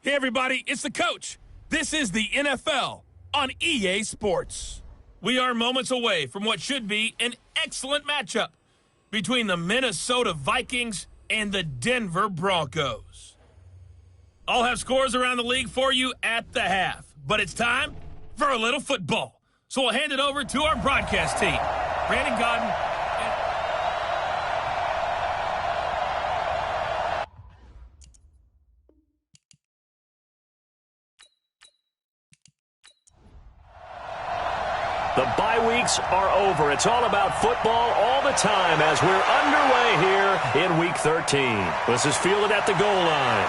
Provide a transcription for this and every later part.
Hey, everybody, it's the coach. This is the NFL on EA Sports. We are moments away from what should be an excellent matchup between the Minnesota Vikings and the Denver Broncos. I'll have scores around the league for you at the half, but it's time for a little football. So we'll hand it over to our broadcast team. Brandon Godden. The bye weeks are over. It's all about football all the time as we're underway here in Week 13. This is fielded at the goal line.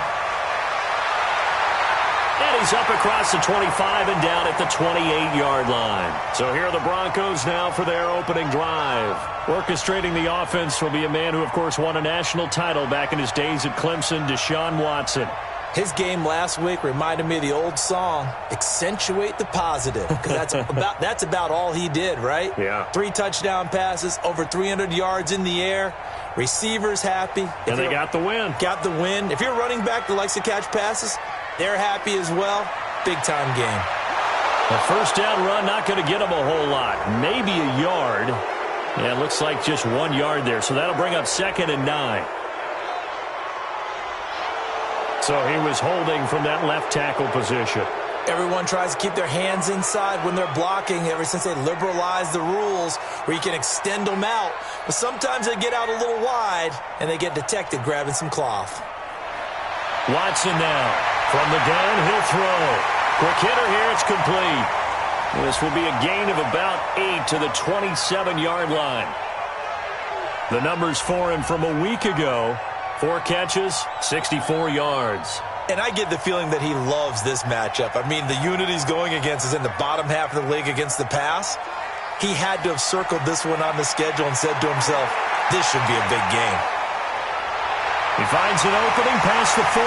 And he's up across the 25 and down at the 28-yard line. So here are the Broncos now for their opening drive. Orchestrating the offense will be a man who, of course, won a national title back in his days at Clemson, Deshaun Watson. His game last week reminded me of the old song, accentuate the positive, because that's about all he did, right? Yeah. 3 touchdown passes, over 300 yards in the air, receivers happy. And they got the win. Got the win. If you're a running back that likes to catch passes, they're happy as well. Big-time game. The first down run not going to get him a whole lot. Maybe a yard. Yeah, it looks like just 1 yard there, so that'll bring up 2nd and 9. So he was holding from that left tackle position. Everyone tries to keep their hands inside when they're blocking ever since they liberalized the rules where you can extend them out. But sometimes they get out a little wide and they get detected grabbing some cloth. Watson now from the gun. He'll throw. Quick hitter here. It's complete. This will be a gain of about 8 to the 27-yard line. The numbers for him from a week ago. 4 catches, 64 yards. And I get the feeling that he loves this matchup. I mean, the unit he's going against is in the bottom half of the league against the pass. He had to have circled this one on the schedule and said to himself, this should be a big game. He finds an opening past the 40.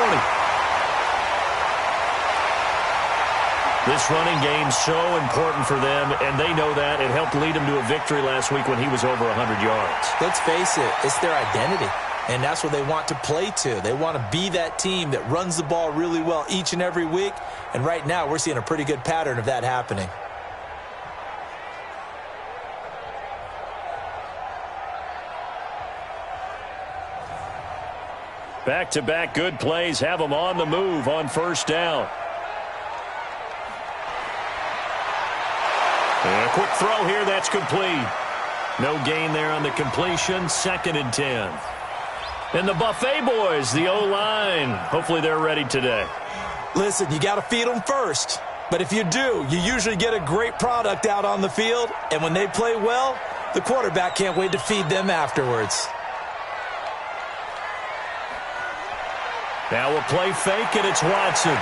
This running game's so important for them, and they know that. It helped lead him to a victory last week when he was over 100 yards. Let's face it, it's their identity. And that's what they want to play to. They want to be that team that runs the ball really well each and every week. And right now, we're seeing a pretty good pattern of that happening. Back-to-back good plays have them on the move on first down. And a quick throw here, that's complete. No gain there on the completion, 2nd and 10. And the Buffet boys, the O-line, hopefully they're ready today. Listen, you got to feed them first. But if you do, you usually get a great product out on the field. And when they play well, the quarterback can't wait to feed them afterwards. Now a play fake, and it's Watson.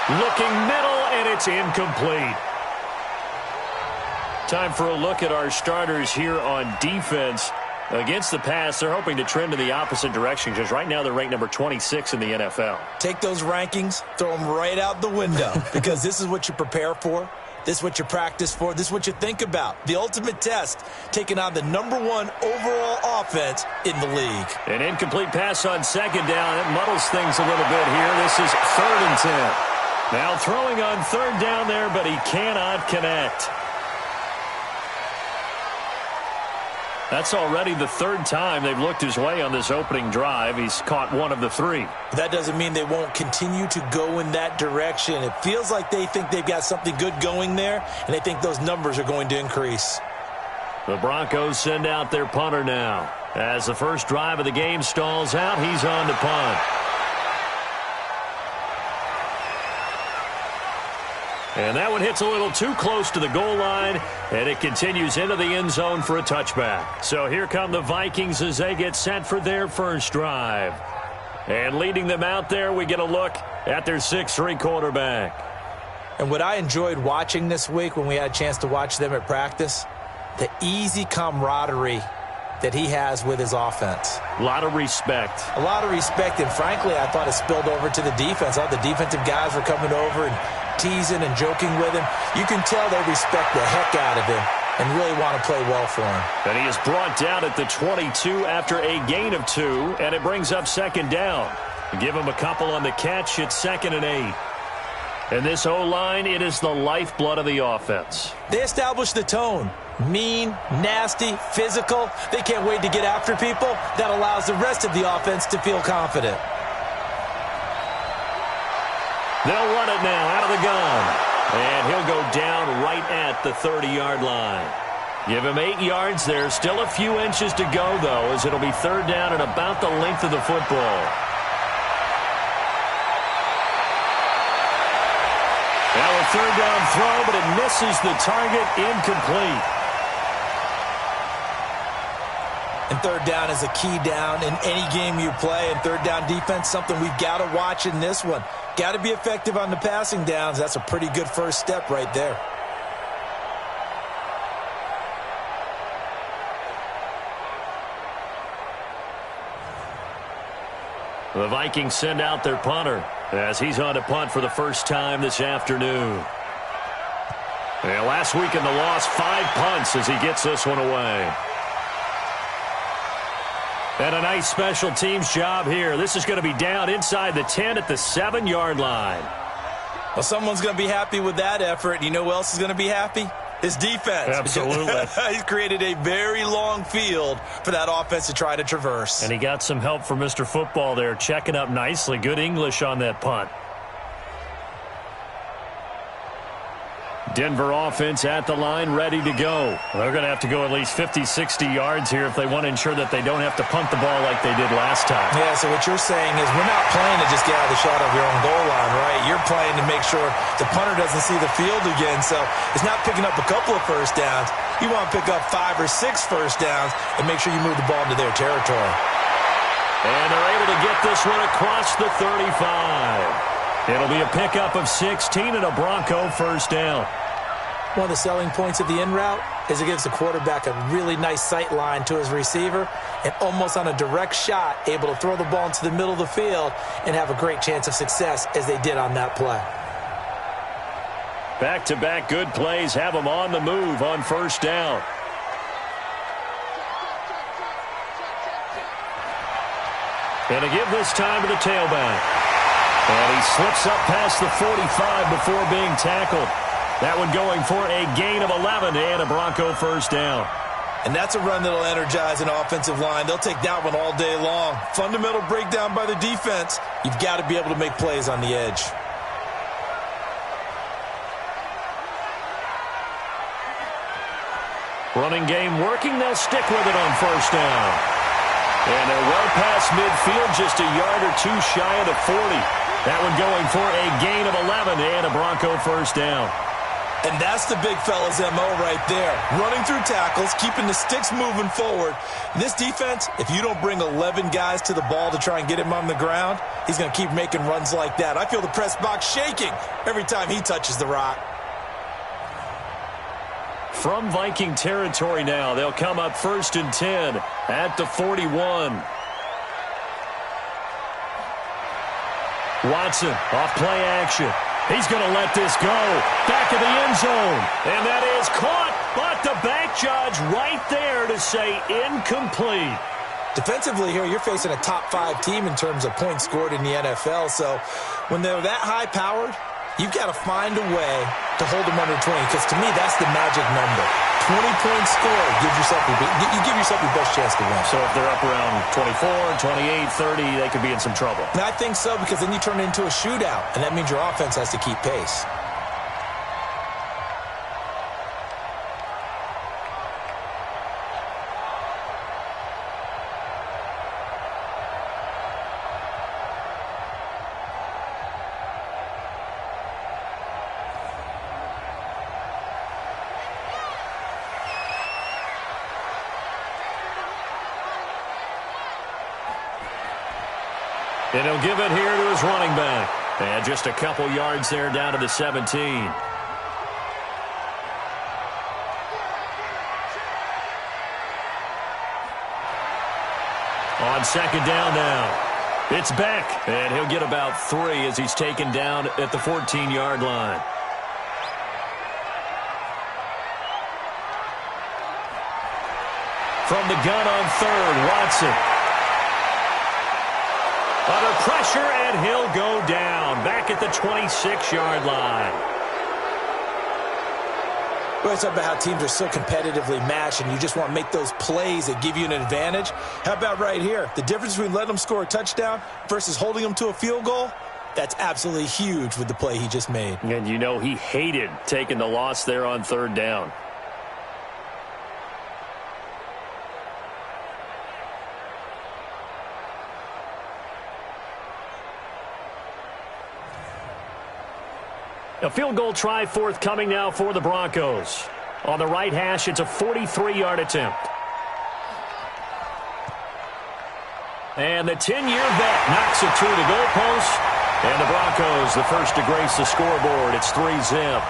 Looking middle, and it's incomplete. Time for a look at our starters here on defense. Against the pass, they're hoping to trend in the opposite direction because right now they're ranked number 26 in the NFL. Take those rankings, throw them right out the window because this is what you prepare for. This is what you practice for. This is what you think about. The ultimate test, taking on the #1 overall offense in the league. An incomplete pass on 2nd down. It muddles things a little bit here. This is 3rd and 10. Now throwing on 3rd down there, but he cannot connect. That's already the 3rd time they've looked his way on this opening drive. He's caught 1 of the 3. That doesn't mean they won't continue to go in that direction. It feels like they think they've got something good going there, and they think those numbers are going to increase. The Broncos send out their punter now. As the first drive of the game stalls out, he's on to punt. And that one hits a little too close to the goal line, and it continues into the end zone for a touchback. So here come the Vikings as they get set for their first drive. And leading them out there, we get a look at their 6'3" quarterback. And what I enjoyed watching this week when we had a chance to watch them at practice, the easy camaraderie that he has with his offense. A lot of respect. A lot of respect, and frankly, I thought it spilled over to the defense. All the defensive guys were coming over and teasing and joking with him. You can tell they respect the heck out of him and really want to play well for him. And he is brought down at the 22 after a gain of 2, and it brings up 2nd down. Give him a couple on the catch. It's 2nd and 8. And this O-line, it is the lifeblood of the offense. They establish the tone. Mean, nasty, physical. They can't wait to get after people. That allows the rest of the offense to feel confident. They'll run it now out of the gun. And he'll go down right at the 30-yard line. Give him 8 yards there. Still a few inches to go, though, as it'll be 3rd down and about the length of the football. Now a 3rd down throw, but it misses the target. Incomplete. And 3rd down is a key down in any game you play. And 3rd down defense, something we've got to watch in this one. Got to be effective on the passing downs. That's a pretty good first step right there. The Vikings send out their punter as he's on to punt for the first time this afternoon. And last week in the loss, 5 punts as he gets this one away. And a nice special teams job here. This is going to be down inside the 10 at the 7-yard line. Well, someone's going to be happy with that effort. You know who else is going to be happy? His defense. Absolutely. He's created a very long field for that offense to try to traverse. And he got some help from Mr. Football there, checking up nicely. Good English on that punt. Denver offense at the line, ready to go. They're going to have to go at least 50, 60 yards here if they want to ensure that they don't have to punt the ball like they did last time. Yeah, so what you're saying is we're not playing to just get out of the shot of your own goal line, right? You're playing to make sure the punter doesn't see the field again. So it's not picking up a couple of first downs. You want to pick up 5 or 6 first downs and make sure you move the ball into their territory. And they're able to get this one across the 35. It'll be a pickup of 16 and a Bronco first down. One of the selling points of the in route is it gives the quarterback a really nice sight line to his receiver and almost on a direct shot able to throw the ball into the middle of the field and have a great chance of success as they did on that play. Back-to-back good plays have them on the move on first down. And to give this time to the tailback. And he slips up past the 45 before being tackled. That one going for a gain of 11 and a Bronco first down. And that's a run that'll energize an offensive line. They'll take that one all day long. Fundamental breakdown by the defense. You've got to be able to make plays on the edge. Running game working. They'll stick with it on first down. And they're well past midfield, just a yard or two shy of the 40. That one going for a gain of 11 and a Bronco first down. And that's the big fella's MO right there. Running through tackles, keeping the sticks moving forward. This defense, if you don't bring 11 guys to the ball to try and get him on the ground, he's going to keep making runs like that. I feel the press box shaking every time he touches the rock. From Viking territory now, they'll come up 1st and 10 at the 41. Watson off play action. He's going to let this go. Back of the end zone. And that is caught. But the back judge right there to say incomplete. Defensively here, you're facing a top 5 team in terms of points scored in the NFL. So when they're that high-powered, you've got to find a way to hold them under 20. Because to me, that's the magic number. 20 points scored. You give yourself your best chance to win. So if they're up around 24, 28, 30, they could be in some trouble. And I think so, because then you turn it into a shootout, and that means your offense has to keep pace. And he'll give it here to his running back. And just a couple yards there down to the 17. On 2nd down now. It's Beck. And he'll get about 3 as he's taken down at the 14-yard line. From the gun on 3rd, Watson. Out Under pressure, and he'll go down. Back at the 26-yard line. We always talk about how teams are so competitively matched, and you just want to make those plays that give you an advantage. How about right here? The difference between letting them score a touchdown versus holding them to a field goal, that's absolutely huge with the play he just made. And you know he hated taking the loss there on third down. A field goal try forthcoming now for the Broncos. On the right hash, it's a 43-yard attempt. And the 10-year vet knocks it through the goalpost. And the Broncos, the first to grace the scoreboard. It's 3-zip.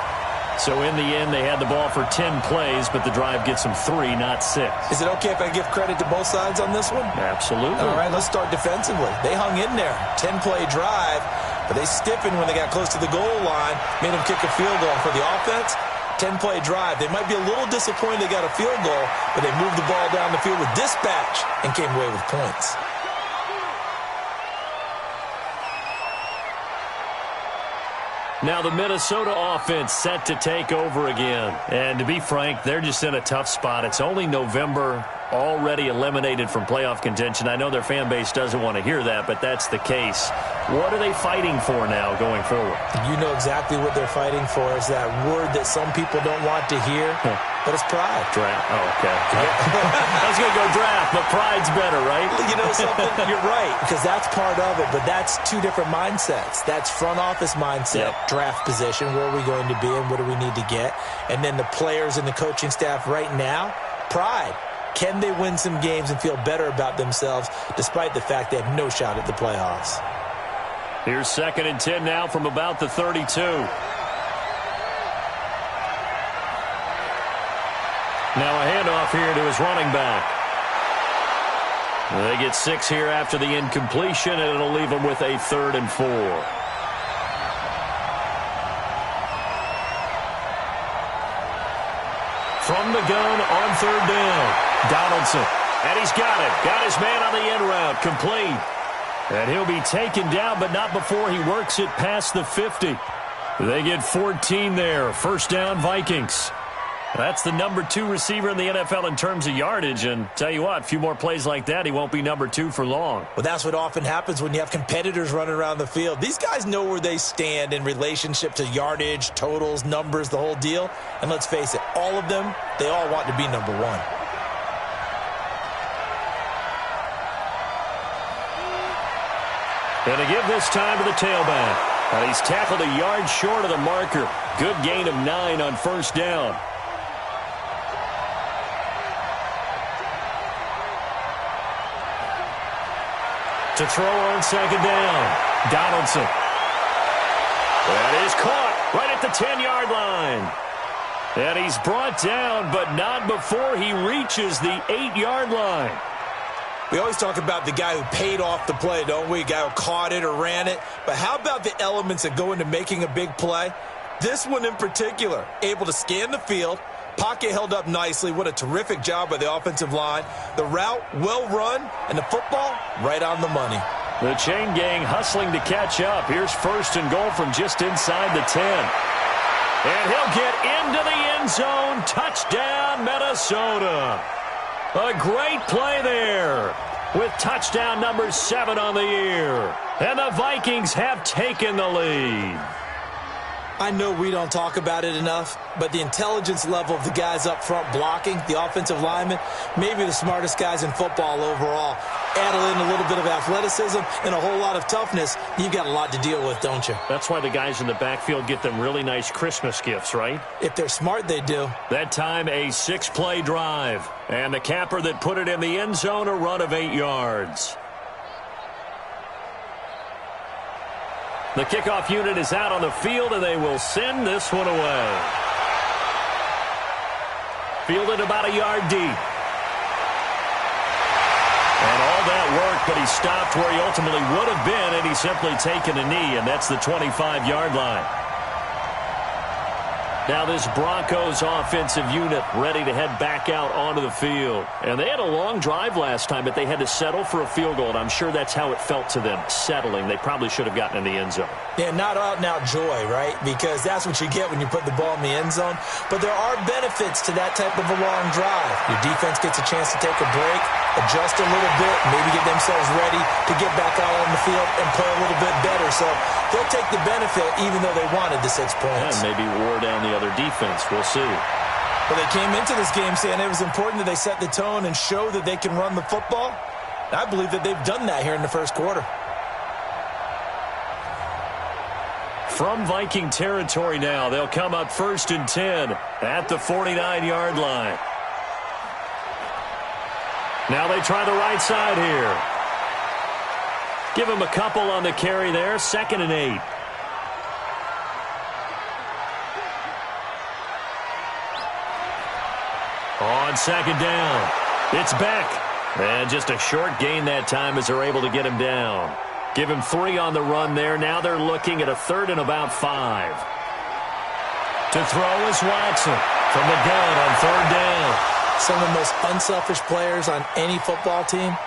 So in the end, they had the ball for 10 plays, but the drive gets them 3, not 6. Is it okay if I give credit to both sides on this one? Absolutely. All right, let's start defensively. They hung in there. 10-play drive. But they stiffened when they got close to the goal line, made them kick a field goal. For the offense, 10-play drive. They might be a little disappointed they got a field goal, but they moved the ball down the field with dispatch and came away with points. Now the Minnesota offense set to take over again. And to be frank, they're just in a tough spot. It's only November, already eliminated from playoff contention. I know their fan base doesn't want to hear that, but that's the case. What are they fighting for now going forward? You know exactly what they're fighting for. Is that word that some people don't want to hear, but it's pride. Draft. Oh, okay. I was going to go draft, but pride's better, right? You know something? You're right, because that's part of it, but that's two different mindsets. That's front office mindset, draft position, where are we going to be and what do we need to get? And then the players and the coaching staff right now, pride. Can they win some games and feel better about themselves despite the fact they have no shot at the playoffs? Here's 2nd and 10 now from about the 32. Now a handoff here to his running back. They get 6 here after the incompletion, and it'll leave them with a 3rd and 4. From the gun on 3rd down. Donaldson, and he's got it. Got his man on the end route, complete. And he'll be taken down, but not before he works it past the 50. They get 14 there. 1st down, Vikings. That's the number 2 receiver in the NFL in terms of yardage, and tell you what, a few more plays like that, he won't be number 2 for long. Well, that's what often happens when you have competitors running around the field. These guys know where they stand in relationship to yardage, totals, numbers, the whole deal. And let's face it, all of them, they all want to be number 1. And to give this time to the tailback. And he's tackled a yard short of the marker. Good gain of 9 on 1st down. To throw on 2nd down. Donaldson. That is caught right at the 10-yard line. And he's brought down, but not before he reaches the 8-yard line. We always talk about the guy who paid off the play, don't we? A guy who caught it or ran it. But how about the elements that go into making a big play? This one in particular, able to scan the field. Pocket held up nicely. What a terrific job by the offensive line. The route, well run, and the football, right on the money. The chain gang hustling to catch up. Here's 1st and goal from just inside the 10. And he'll get into the end zone. Touchdown, Minnesota. A great play there with touchdown number 7 on the year. And the Vikings have taken the lead. I know we don't talk about it enough, but the intelligence level of the guys up front blocking, the offensive linemen, maybe the smartest guys in football overall. Add in a little bit of athleticism and a whole lot of toughness, you've got a lot to deal with, don't you? That's why the guys in the backfield get them really nice Christmas gifts, right? If they're smart, they do. That time, a 6-play drive. And the capper that put it in the end zone, a run of 8 yards. The kickoff unit is out on the field, and they will send this one away. Fielded about a yard deep. And all that work, but he stopped where he ultimately would have been, and he's simply taken a knee, and that's the 25-yard line. Now this Broncos offensive unit ready to head back out onto the field. And they had a long drive last time, but they had to settle for a field goal, and I'm sure that's how it felt to them, settling. They probably should have gotten in the end zone. Yeah, not out-and-out joy, right? Because that's what you get when you put the ball in the end zone. But there are benefits to that type of a long drive. Your defense gets a chance to take a break, adjust a little bit, maybe get themselves ready to get back out on the field and play a little bit better. So they'll take the benefit even though they wanted the 6 points. And maybe wore down the other defense. We'll see. But they came into this game saying it was important that they set the tone and show that they can run the football. And I believe that they've done that here in the first quarter. From Viking territory now, they'll come up 1st and 10 at the 49-yard line. Now they try the right side here. Give him a couple on the carry there. 2nd and 8. On 2nd down, it's Beck. And just a short gain that time as they're able to get him down. Give him 3 on the run there. Now they're looking at a 3rd and about 5. To throw is Watson from the gun on 3rd down. Some of the most unselfish players on any football team,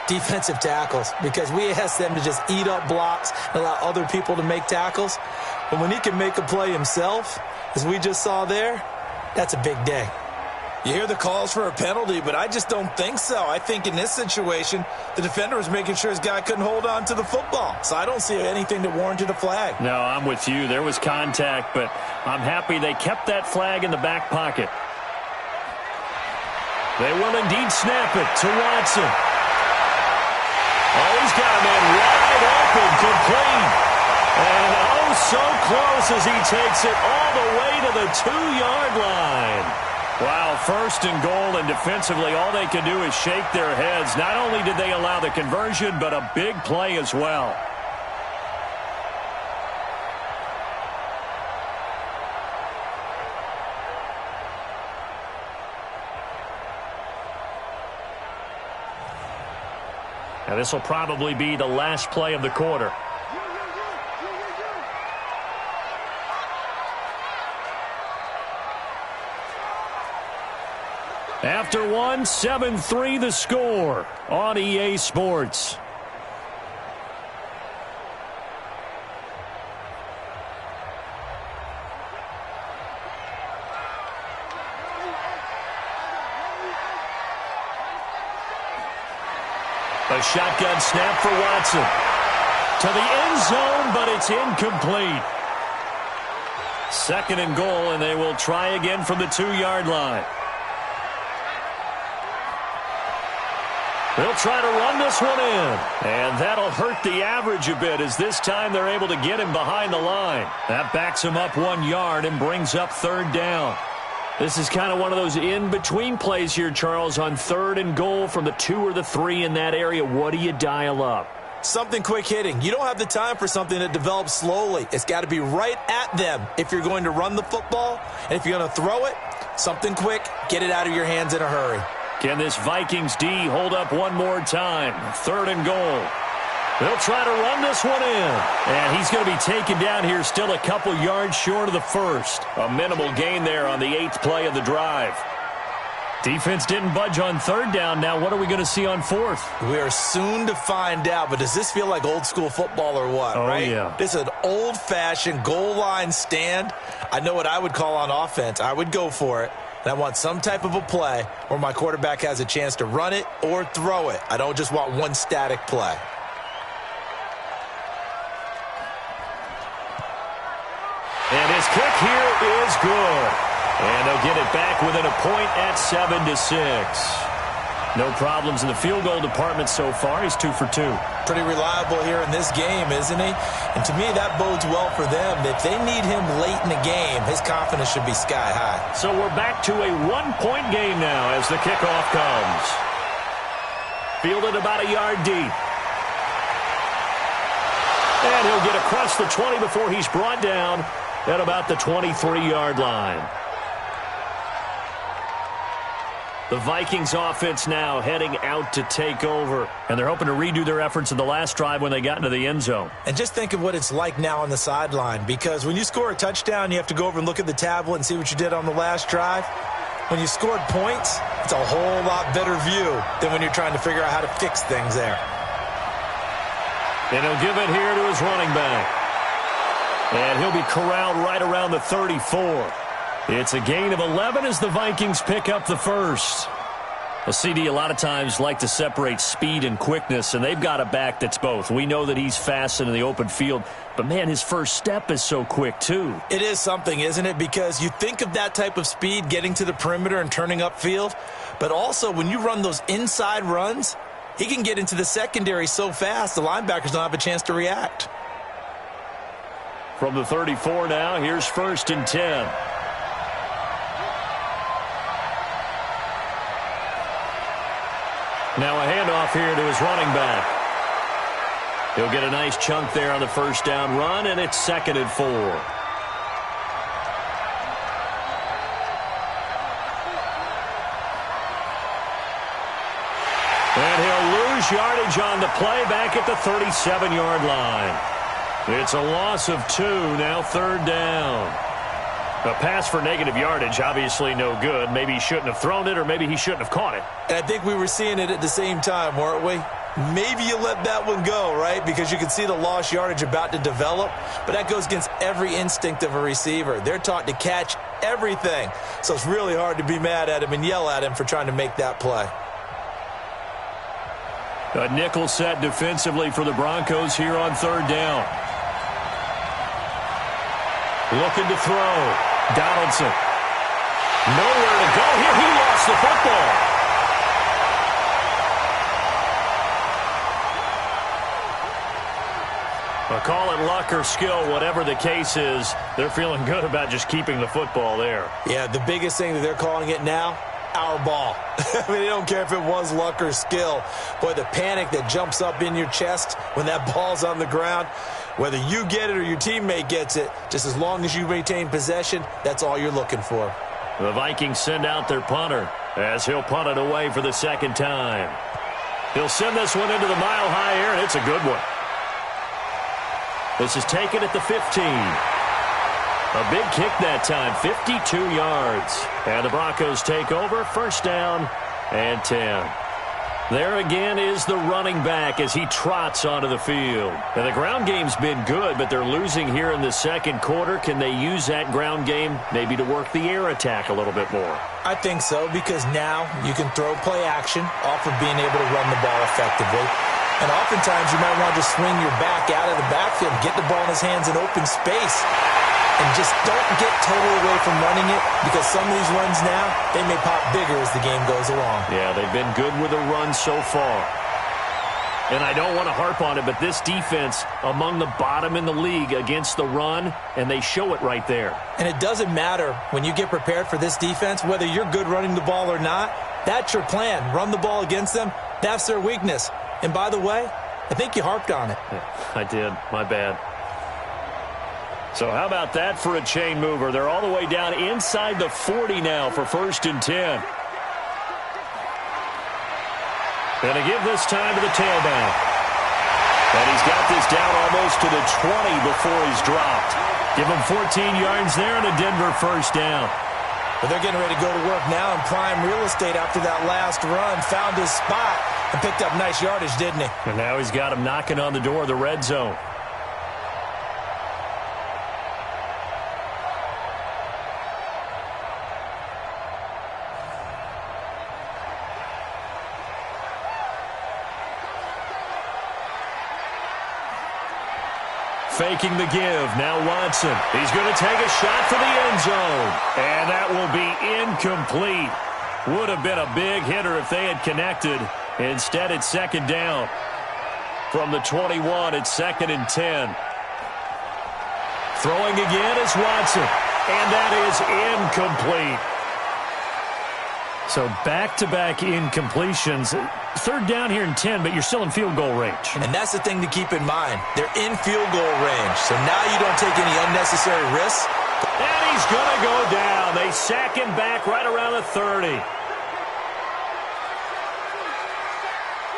defensive tackles, because we ask them to just eat up blocks and allow other people to make tackles. But when he can make a play himself, as we just saw there, that's a big day. You hear the calls for a penalty, but I just don't think so. I think in this situation, the defender was making sure his guy couldn't hold on to the football. So I don't see anything that warranted a flag. No, I'm with you. There was contact, but I'm happy they kept that flag in the back pocket. They will indeed snap it to Watson. Oh, he's got a man wide open, complete. And oh, so close as he takes it all the way to the 2-yard line. Wow, 1st and goal, and defensively all they can do is shake their heads. Not only did they allow the conversion, but a big play as well. And this will probably be the last play of the quarter. After one, 7-3 the score on EA Sports. A shotgun snap for Watson. To the end zone, but it's incomplete. 2nd and goal, and they will try again from the 2-yard line. They'll try to run this one in. And that'll hurt the average a bit as this time they're able to get him behind the line. That backs him up 1 yard and brings up 3rd down. This is kind of one of those in-between plays here, Charles, on 3rd and goal from the 2 or the 3 in that area. What do you dial up? Something quick hitting. You don't have the time for something that develops slowly. It's got to be right at them if you're going to run the football. And if you're going to throw it, something quick, get it out of your hands in a hurry. Can this Vikings D hold up one more time? 3rd and goal. They'll try to run this one in. And he's going to be taken down here still a couple yards short of the 1st. A minimal gain there on the 8th play of the drive. Defense didn't budge on 3rd down. Now what are we going to see on 4th? We are soon to find out, but does this feel like old school football or what, right? Yeah. This is an old-fashioned goal line stand. I know what I would call on offense. I would go for it. And I want some type of a play where my quarterback has a chance to run it or throw it. I don't just want one static play. And his kick here is good. And they'll get it back within a point at 7-6. No problems in the field goal department so far. He's 2 for 2. Pretty reliable here in this game, isn't he? And to me, that bodes well for them. If they need him late in the game, his confidence should be sky high. So we're back to a 1-point game now as the kickoff comes. Fielded about a yard deep. And he'll get across the 20 before he's brought down at about the 23-yard line. The Vikings offense now heading out to take over. And they're hoping to redo their efforts in the last drive when they got into the end zone. And just think of what it's like now on the sideline, because when you score a touchdown, you have to go over and look at the tablet and see what you did on the last drive. When you scored points, it's a whole lot better view than when you're trying to figure out how to fix things there. And he'll give it here to his running back. And he'll be corralled right around the 34. It's a gain of 11 as the Vikings pick up the first. A CD a lot of times like to separate speed and quickness, and they've got a back that's both. We know that he's fast in the open field, but, man, his first step is so quick, too. It is something, isn't it? Because you think of that type of speed getting to the perimeter and turning upfield, but also when you run those inside runs, he can get into the secondary so fast the linebackers don't have a chance to react. From the 34 now, here's 1st and 10. Now a handoff here to his running back. He'll get a nice chunk there on the first down run, and it's 2nd and 4. And he'll lose yardage on the play back at the 37-yard line. It's a loss of 2, now 3rd down. A pass for negative yardage, obviously no good. Maybe he shouldn't have thrown it, or maybe he shouldn't have caught it. And I think we were seeing it at the same time, weren't we? Maybe you let that one go, right? Because you can see the lost yardage about to develop. But that goes against every instinct of a receiver. They're taught to catch everything. So it's really hard to be mad at him and yell at him for trying to make that play. A nickel set defensively for the Broncos here on 3rd down. Looking to throw. Donaldson. Nowhere to go here. He lost the football. Call it luck or skill, whatever the case is. They're feeling good about just keeping the football there. Yeah, the biggest thing that they're calling it now, our ball. I mean, they don't care if it was luck or skill. Boy, the panic that jumps up in your chest when that ball's on the ground, whether you get it or your teammate gets it, just as long as you maintain possession, that's all you're looking for. The Vikings send out their punter as he'll punt it away for the 2nd time. He'll send this one into the mile-high air, and it's a good one. This is taken at the 15. A big kick that time, 52 yards. And the Broncos take over, 1st down and 10. There again is the running back as he trots onto the field. And the ground game's been good, but they're losing here in the 2nd quarter. Can they use that ground game maybe to work the air attack a little bit more? I think so, because now you can throw play action off of being able to run the ball effectively. And oftentimes you might want to just swing your back out of the backfield, get the ball in his hands in open space, and just don't get totally away from running it, because some of these runs now, they may pop bigger as the game goes along. Yeah, they've been good with a run so far. And I don't want to harp on it, but this defense among the bottom in the league against the run, and they show it right there. And it doesn't matter when you get prepared for this defense, whether you're good running the ball or not, that's your plan. Run the ball against them, that's their weakness. And by the way, I think you harped on it. Yeah, I did. My bad. So how about that for a chain mover? They're all the way down inside the 40 now for 1st and 10. Gonna give this time to the tailback. And he's got this down almost to the 20 before he's dropped. Give him 14 yards there and a Denver 1st down. But they're getting ready to go to work now in prime real estate after that last run. Found his spot and picked up nice yardage, didn't he? And now he's got him knocking on the door of the red zone. Faking the give. Now Watson. He's going to take a shot for the end zone. And that will be incomplete. Would have been a big hitter if they had connected. Instead, it's 2nd down. From the 21, it's 2nd and 10. Throwing again is Watson. And that is incomplete. So back-to-back incompletions. 3rd down here in 10, but you're still in field goal range. And that's the thing to keep in mind. They're in field goal range, so now you don't take any unnecessary risks. And he's going to go down. They sack him back right around the 30.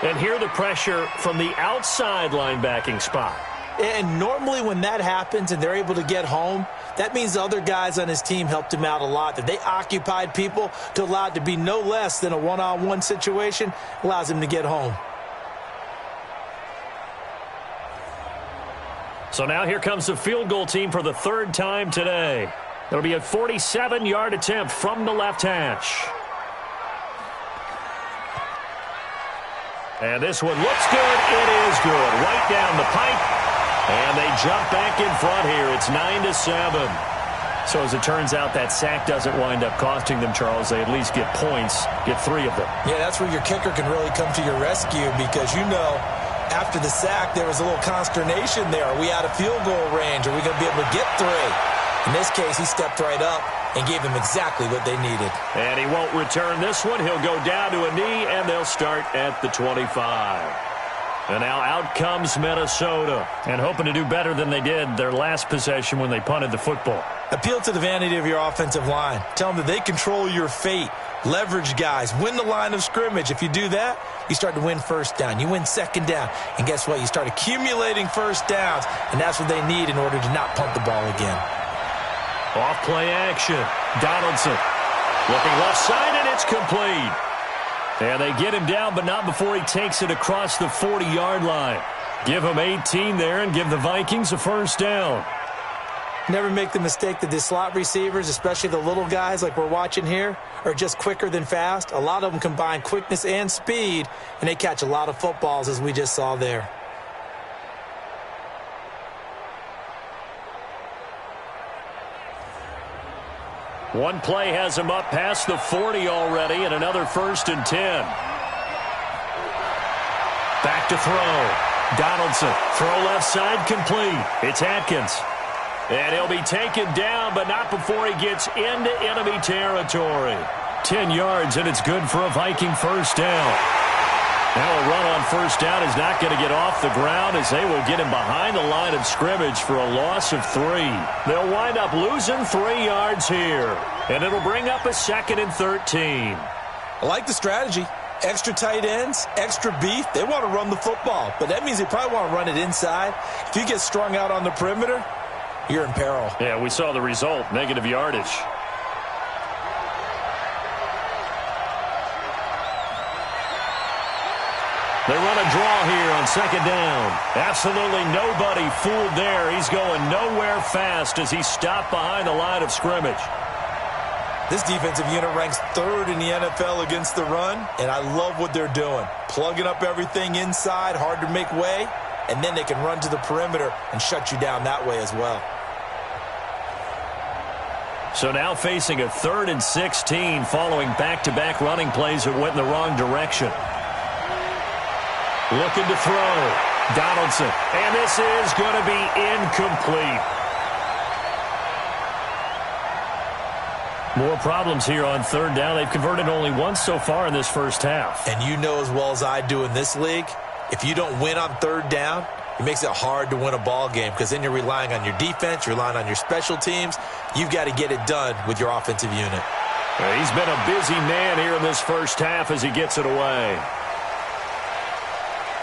And here the pressure from the outside linebacking spot. And normally when that happens and they're able to get home, that means the other guys on his team helped him out a lot. That they occupied people to allow it to be no less than a one-on-one situation allows him to get home. So now here comes the field goal team for the third time today. It'll be a 47-yard attempt from the left hash. And this one looks good. It is good. Right down the pipe. And they jump back in front here. It's 9-7. So as it turns out, that sack doesn't wind up costing them, Charles. They at least get points, get 3 of them. Yeah, that's where your kicker can really come to your rescue because, you know, after the sack, there was a little consternation there. Are we out of field goal range? Are we going to be able to get 3? In this case, he stepped right up and gave them exactly what they needed. And he won't return this one. He'll go down to a knee, and they'll start at the 25. And now out comes Minnesota. And hoping to do better than they did their last possession when they punted the football. Appeal to the vanity of your offensive line. Tell them that they control your fate. Leverage guys. Win the line of scrimmage. If you do that, you start to win first down. You win second down. And guess what? You start accumulating first downs. And that's what they need in order to not punt the ball again. Off play action. Donaldson looking left side, and it's complete. And they get him down, but not before he takes it across the 40-yard line. Give him 18 there and give the Vikings a first down. Never make the mistake that the slot receivers, especially the little guys like we're watching here, are just quicker than fast. A lot of them combine quickness and speed, and they catch a lot of footballs, as we just saw there. One play has him up past the 40 already, and another 1st and 10. Back to throw. Donaldson, throw left side complete. It's Atkins. And he'll be taken down, but not before he gets into enemy territory. 10 yards, and it's good for a Viking first down. Now a run on first down is not going to get off the ground as they will get him behind the line of scrimmage for a loss of 3. They'll wind up losing 3 yards here, and it'll bring up a 2nd and 13. I like the strategy. Extra tight ends, extra beef. They want to run the football, but that means they probably want to run it inside. If you get strung out on the perimeter, you're in peril. Yeah, we saw the result, negative yardage. They run a draw here on 2nd down. Absolutely nobody fooled there. He's going nowhere fast as he's stopped behind the line of scrimmage. This defensive unit ranks 3rd in the NFL against the run, and I love what they're doing. Plugging up everything inside, hard to make way, and then they can run to the perimeter and shut you down that way as well. So now facing a 3rd and 16 following back-to-back running plays that went in the wrong direction. Looking to throw. Donaldson. And this is going to be incomplete. More problems here on 3rd down. They've converted only once so far in this first half. And you know as well as I do in this league, if you don't win on 3rd down, it makes it hard to win a ball game because then you're relying on your defense, you're relying on your special teams. You've got to get it done with your offensive unit. He's been a busy man here in this first half as he gets it away.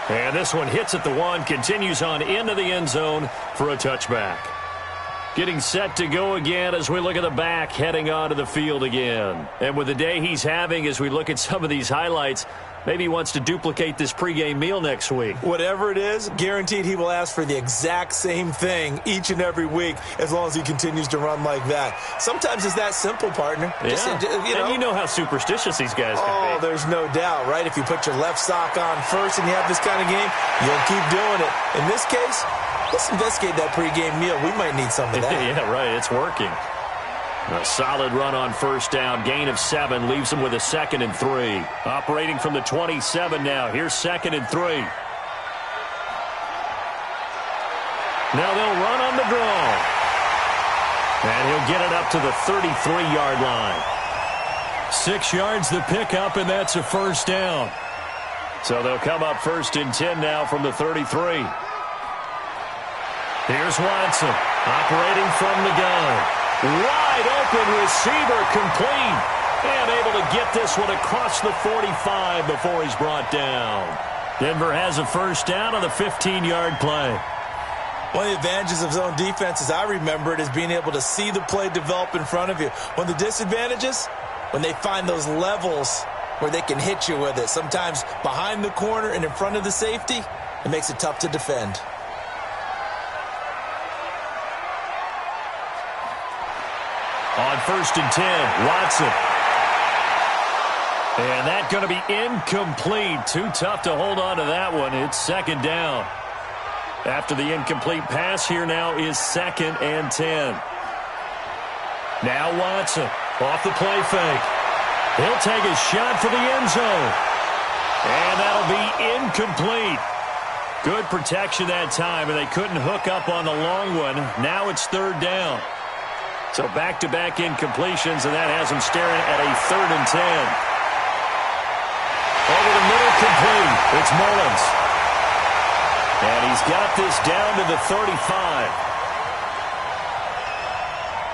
And this one hits at the 1, continues on into the end zone for a touchback. Getting set to go again as we look at the back heading onto the field again. And with the day he's having as we look at some of these highlights, maybe he wants to duplicate this pregame meal next week. Whatever it is, guaranteed he will ask for the exact same thing each and every week as long as he continues to run like that. Sometimes it's that simple, partner. Yeah. And you know how superstitious these guys can be. Oh, there's no doubt, right? If you put your left sock on first and you have this kind of game, you'll keep doing it. In this case, let's investigate that pregame meal. We might need some of that. Yeah, right. It's working. A solid run on first down. Gain of 7 leaves them with a 2nd and 3. Operating from the 27 now. Here's 2nd and 3. Now they'll run on the draw. And he'll get it up to the 33-yard line. 6 yards the pickup, and that's a first down. So they'll come up 1st and 10 now from the 33. Here's Watson operating from the gun. Wide open receiver complete. And able to get this one across the 45 before he's brought down. Denver has a first down on the 15-yard play. One of the advantages of zone defense, as I remember it, is being able to see the play develop in front of you. One of the disadvantages, when they find those levels where they can hit you with it, sometimes behind the corner and in front of the safety, it makes it tough to defend. On 1st and 10, Watson. And that's going to be incomplete. Too tough to hold on to that one. It's 2nd down. After the incomplete pass, here now is 2nd and 10. Now Watson off the play fake. He'll take a shot for the end zone. And that'll be incomplete. Good protection that time, and they couldn't hook up on the long one. Now it's 3rd down. So back-to-back incompletions, and that has them staring at a 3rd and 10. Over the middle, complete. It's Mullins. And he's got this down to the 35.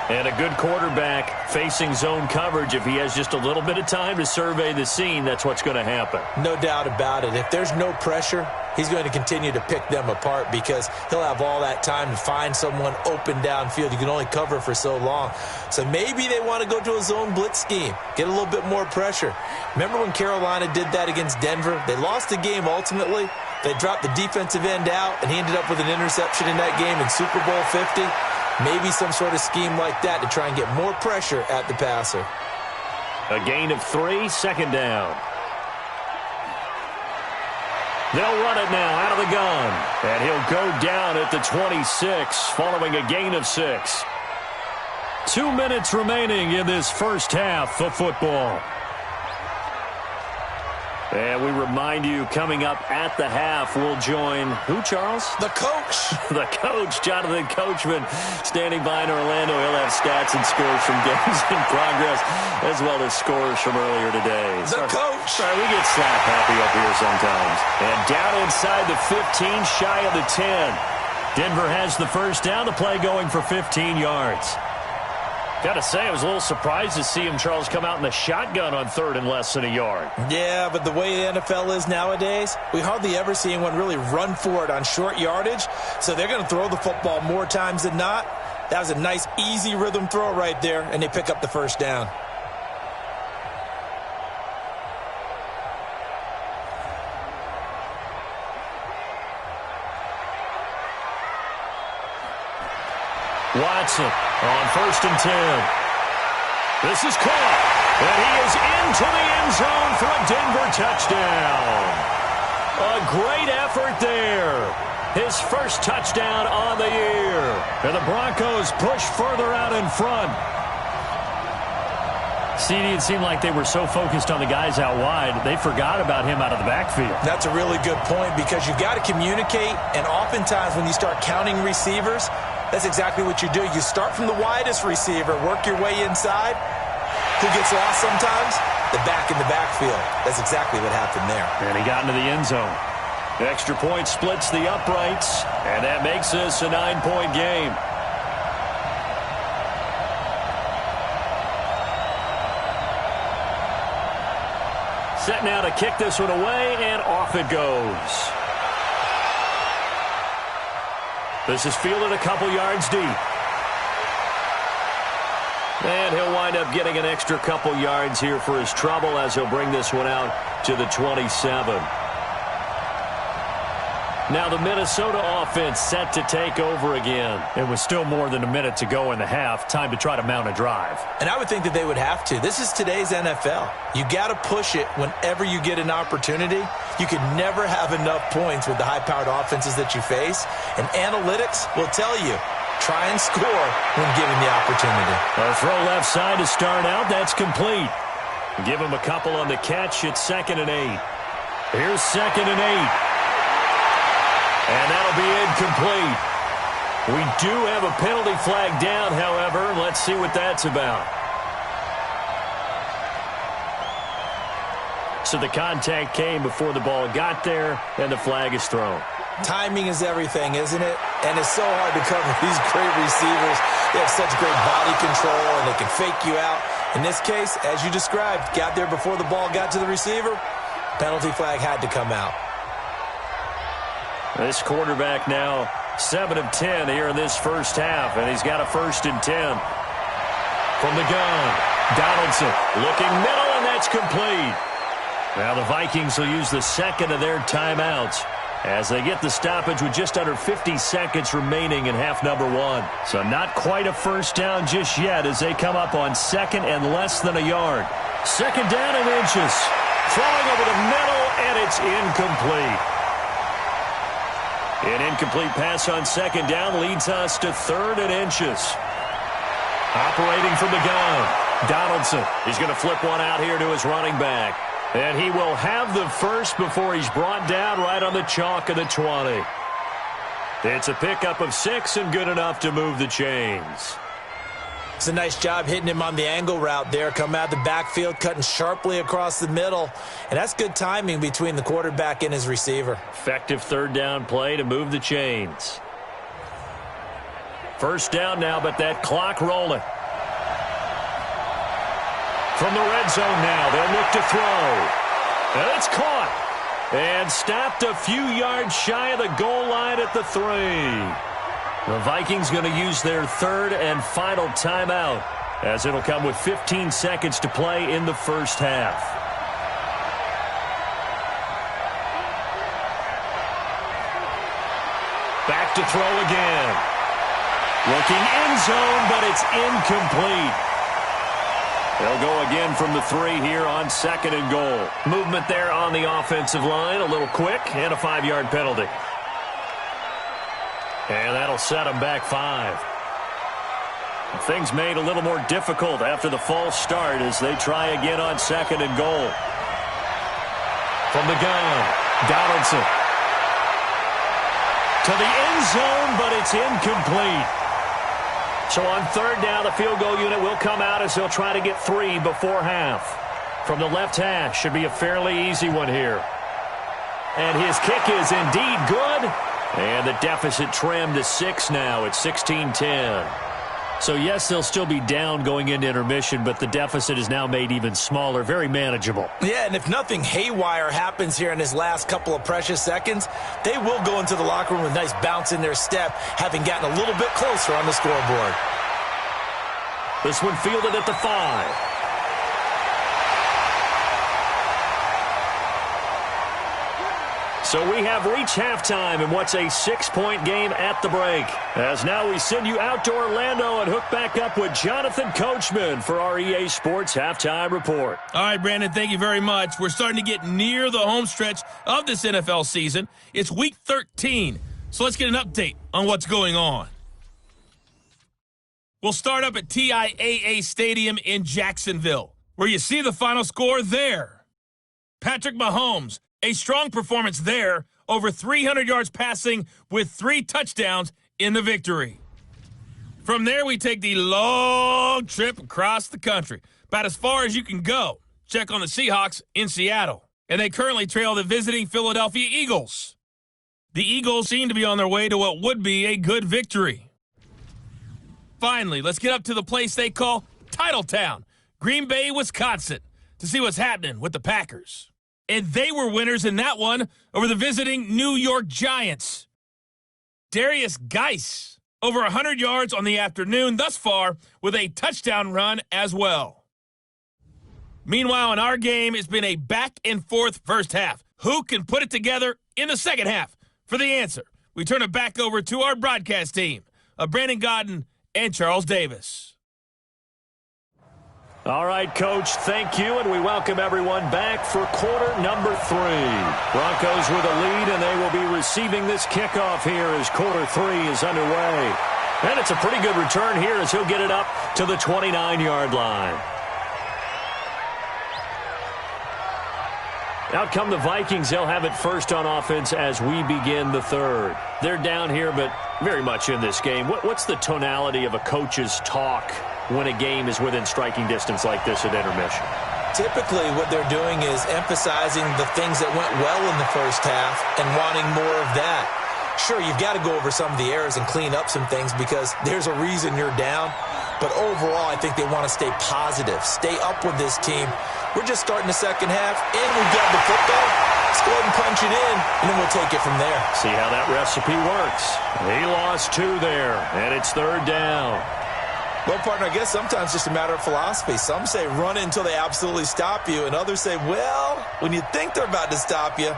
And a good quarterback facing zone coverage. If he has just a little bit of time to survey the scene, that's what's going to happen. No doubt about it. If there's no pressure, he's going to continue to pick them apart because he'll have all that time to find someone open downfield. You can only cover for so long. So maybe they want to go to a zone blitz scheme, get a little bit more pressure. Remember when Carolina did that against Denver? They lost the game ultimately. They dropped the defensive end out, and he ended up with an interception in that game in Super Bowl 50. Maybe some sort of scheme like that to try and get more pressure at the passer. A gain of 3, 2nd down. They'll run it now out of the gun. And he'll go down at the 26 following a gain of 6. 2 minutes remaining in this first half of football. And we remind you, coming up at the half, we'll join who, Charles? The coach. The coach, Jonathan Coachman, standing by in Orlando. He'll have stats and scores from games in progress, as well as scores from earlier today. The coach. Sorry, we get slap happy up here sometimes. And down inside the 15, shy of the 10. Denver has the first down. The play going for 15 yards. Got to say, I was a little surprised to see him, Charles, come out in the shotgun on 3rd and less than a yard. Yeah, but the way the NFL is nowadays, we hardly ever see anyone really run for it on short yardage. So they're going to throw the football more times than not. That was a nice, easy rhythm throw right there, and they pick up the first down. Watson on 1st and 10. This is caught, and he is into the end zone for a Denver touchdown. A great effort there. His first touchdown on the year. And the Broncos push further out in front. CD, it seemed like they were so focused on the guys out wide, they forgot about him out of the backfield. That's a really good point because you've got to communicate, and oftentimes when you start counting receivers, that's exactly what you do. You start from the widest receiver, work your way inside. Who gets lost sometimes? The back in the backfield. That's exactly what happened there. And he got into the end zone. The extra point splits the uprights, and that makes this a 9-point game. Set now to kick this one away, and off it goes. This is fielded a couple yards deep. And he'll wind up getting an extra couple yards here for his trouble as he'll bring this one out to the 27. Now the Minnesota offense set to take over again. It was still more than a minute to go in the half. Time to try to mount a drive. And I would think that they would have to. This is today's NFL. You got to push it whenever you get an opportunity. You can never have enough points with the high-powered offenses that you face. And analytics will tell you, try and score when given the opportunity. A throw left side to start out. That's complete. Give him a couple on the catch. It's 2nd and 8. Here's 2nd and 8. And that'll be incomplete. We do have a penalty flag down, however. Let's see what that's about. So the contact came before the ball got there, and the flag is thrown. Timing is everything, isn't it? And it's so hard to cover these great receivers. They have such great body control, and they can fake you out. In this case, as you described, got there before the ball got to the receiver. Penalty flag had to come out. This quarterback now 7 of 10 here in this first half, and he's got a 1st and 10. From the gun, Donaldson looking middle, and that's complete. Now the Vikings will use the second of their timeouts as they get the stoppage with just under 50 seconds remaining in half number 1. So not quite a first down just yet as they come up on 2nd and less than a yard. 2nd down and inches. Throwing over the middle, and it's incomplete. An incomplete pass on 2nd down leads us to 3rd and inches. Operating from the gun, Donaldson. He's going to flip one out here to his running back. And he will have the first before he's brought down right on the chalk of the 20. It's a pickup of 6 and good enough to move the chains. It's a nice job hitting him on the angle route there. Come out of the backfield, cutting sharply across the middle. And that's good timing between the quarterback and his receiver. Effective 3rd down play to move the chains. 1st down now, but that clock rolling. From the red zone now, they'll look to throw. And it's caught. And stopped a few yards shy of the goal line at the 3. The Vikings going to use their 3rd and final timeout, as it'll come with 15 seconds to play in the first half. Back to throw again. Looking end zone, but it's incomplete. They'll go again from the 3 here on 2nd and goal. Movement there on the offensive line, a little quick, and a 5-yard penalty. And that'll set them back 5. Things made a little more difficult after the false start as they try again on 2nd and goal. From the gun, Donaldson. To the end zone, but it's incomplete. So on 3rd down, the field goal unit will come out as they'll try to get 3 before half. From the left hash, should be a fairly easy one here. And his kick is indeed good. And the deficit trimmed to 6 now at 16-10. So, yes, they'll still be down going into intermission, but the deficit is now made even smaller, very manageable. Yeah, and if nothing haywire happens here in his last couple of precious seconds, they will go into the locker room with a nice bounce in their step, having gotten a little bit closer on the scoreboard. This one fielded at the 5. So we have reached halftime in what's a 6-point game at the break. As now we send you out to Orlando and hook back up with Jonathan Coachman for our EA Sports Halftime Report. All right, Brandon, thank you very much. We're starting to get near the home stretch of this NFL season. It's Week 13, so let's get an update on what's going on. We'll start up at TIAA Stadium in Jacksonville, where you see the final score there. Patrick Mahomes, a strong performance there, over 300 yards passing with 3 touchdowns in the victory. From there, we take the long trip across the country, about as far as you can go. Check on the Seahawks in Seattle, and they currently trail the visiting Philadelphia Eagles. The Eagles seem to be on their way to what would be a good victory. Finally, let's get up to the place they call Titletown, Green Bay, Wisconsin, to see what's happening with the Packers. And they were winners in that one over the visiting New York Giants. Darius Geis, over 100 yards on the afternoon thus far with a touchdown run as well. Meanwhile, in our game, it's been a back-and-forth first half. Who can put it together in the second half? For the answer, we turn it back over to our broadcast team of Brandon Godden and Charles Davis. All right, Coach, thank you, and we welcome everyone back for quarter number 3. Broncos with a lead, and they will be receiving this kickoff here as quarter 3 is underway. And it's a pretty good return here as he'll get it up to the 29-yard line. Out come the Vikings. They'll have it first on offense as we begin the 3rd. They're down here, but very much in this game. What's the tonality of a coach's talk when a game is within striking distance like this at intermission? Typically, what they're doing is emphasizing the things that went well in the first half and wanting more of that. Sure, you've got to go over some of the errors and clean up some things because there's a reason you're down. But overall, I think they want to stay positive, stay up with this team. We're just starting the second half, and we've got the football. Let's go ahead and punch it in, and then we'll take it from there. See how that recipe works. He lost 2 there, and it's 3rd down. Well, partner, I guess sometimes it's just a matter of philosophy. Some say run it until they absolutely stop you, and others say, well, when you think they're about to stop you,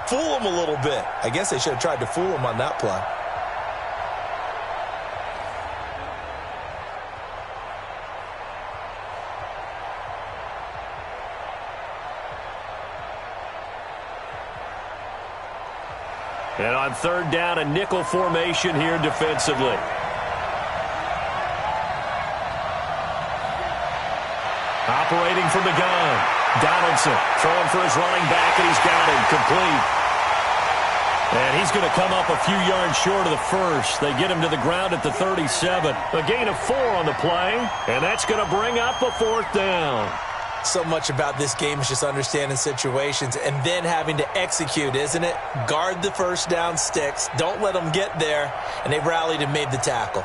fool them a little bit. I guess they should have tried to fool them on that play. And on 3rd down, a nickel formation here defensively. Operating from the gun. Donaldson throwing for his running back, and he's got him complete. And he's going to come up a few yards short of the first. They get him to the ground at the 37. A gain of 4 on the play, and that's going to bring up a 4th down. So much about this game is just understanding situations and then having to execute, isn't it? Guard the first down sticks. Don't let them get there. And they rallied and made the tackle.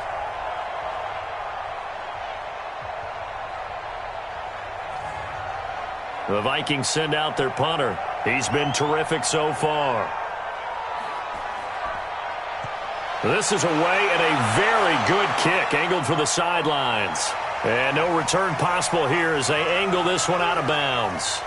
The Vikings send out their punter. He's been terrific so far. This is away and a very good kick angled for the sidelines. And no return possible here as they angle this one out of bounds.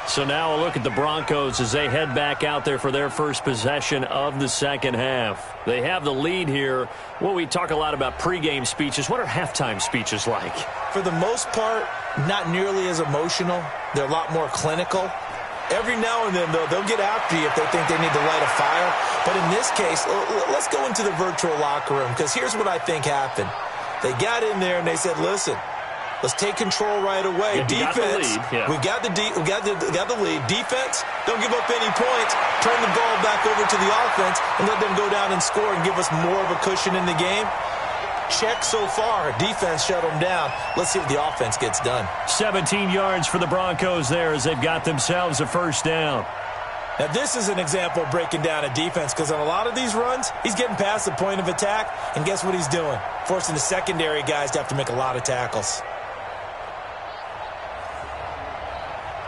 So now a look at the Broncos as they head back out there for their first possession of the second half. They have the lead here. Well, we talk a lot about pregame speeches. What are halftime speeches like? For the most part, not nearly as emotional. They're a lot more clinical. Every now and then, though, they'll get after you if they think they need to light a fire. But in this case, let's go into the virtual locker room, because here's what I think happened. They got in there and they said, listen, let's take control right away. Defense, we got the lead. Defense, don't give up any points. Turn the ball back over to the offense and let them go down and score and give us more of a cushion in the game. Check so far. Defense shut them down. Let's see if the offense gets done. 17 yards for the Broncos there as they've got themselves a first down. Now, this is an example of breaking down a defense, because on a lot of these runs, he's getting past the point of attack, and guess what he's doing? Forcing the secondary guys to have to make a lot of tackles.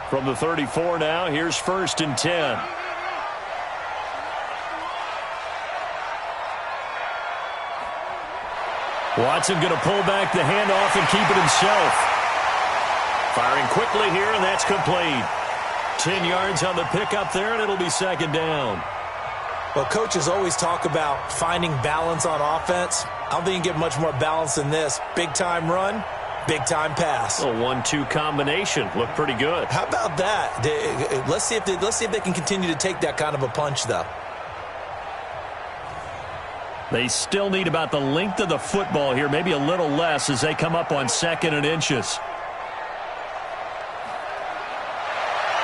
From the 34 now, here's 1st and 10. Watson going to pull back the handoff and keep it himself. Firing quickly here, and that's complete. 10 yards on the pickup there, and it'll be 2nd down. Well, coaches always talk about finding balance on offense. I don't think you get much more balance than this. Big-time run, big-time pass. A 1-2 combination. Looked pretty good. How about that? Let's see if they can continue to take that kind of a punch, though. They still need about the length of the football here, maybe a little less as they come up on 2nd and inches.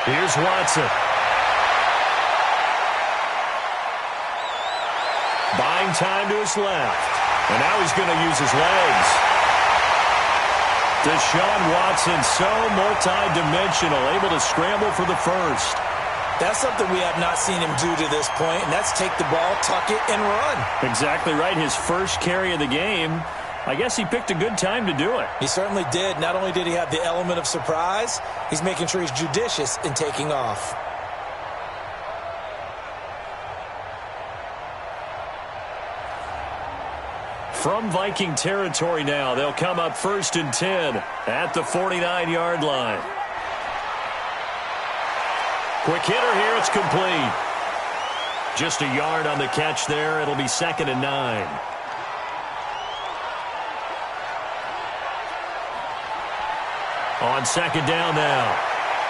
Here's Watson. Buying time to his left. And now he's going to use his legs. Deshaun Watson, so multi-dimensional, able to scramble for the first. That's something we have not seen him do to this point, and that's take the ball, tuck it, and run. Exactly right. His first carry of the game. I guess he picked a good time to do it. He certainly did. Not only did he have the element of surprise, he's making sure he's judicious in taking off. From Viking territory now, they'll come up 1st and 10 at the 49-yard line. Quick hitter here, it's complete. Just a yard on the catch there. It'll be 2nd and 9. On 2nd down now.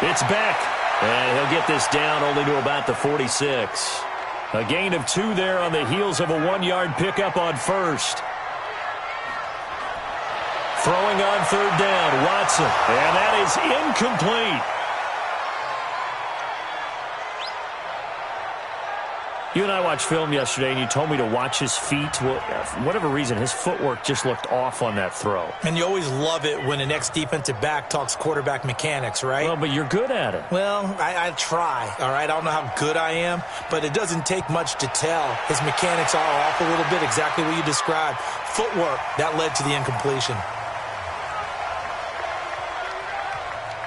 It's Beck. And he'll get this down only to about the 46. A gain of 2 there on the heels of a 1-yard pickup on 1st. Throwing on 3rd down, Watson. And that is incomplete. You and I watched film yesterday, and you told me to watch his feet. Well, for whatever reason, his footwork just looked off on that throw. And you always love it when an ex-defensive back talks quarterback mechanics, right? Well, but you're good at it. Well, I try, all right? I don't know how good I am, but it doesn't take much to tell. His mechanics are off a little bit, exactly what you described. Footwork, that led to the incompletion.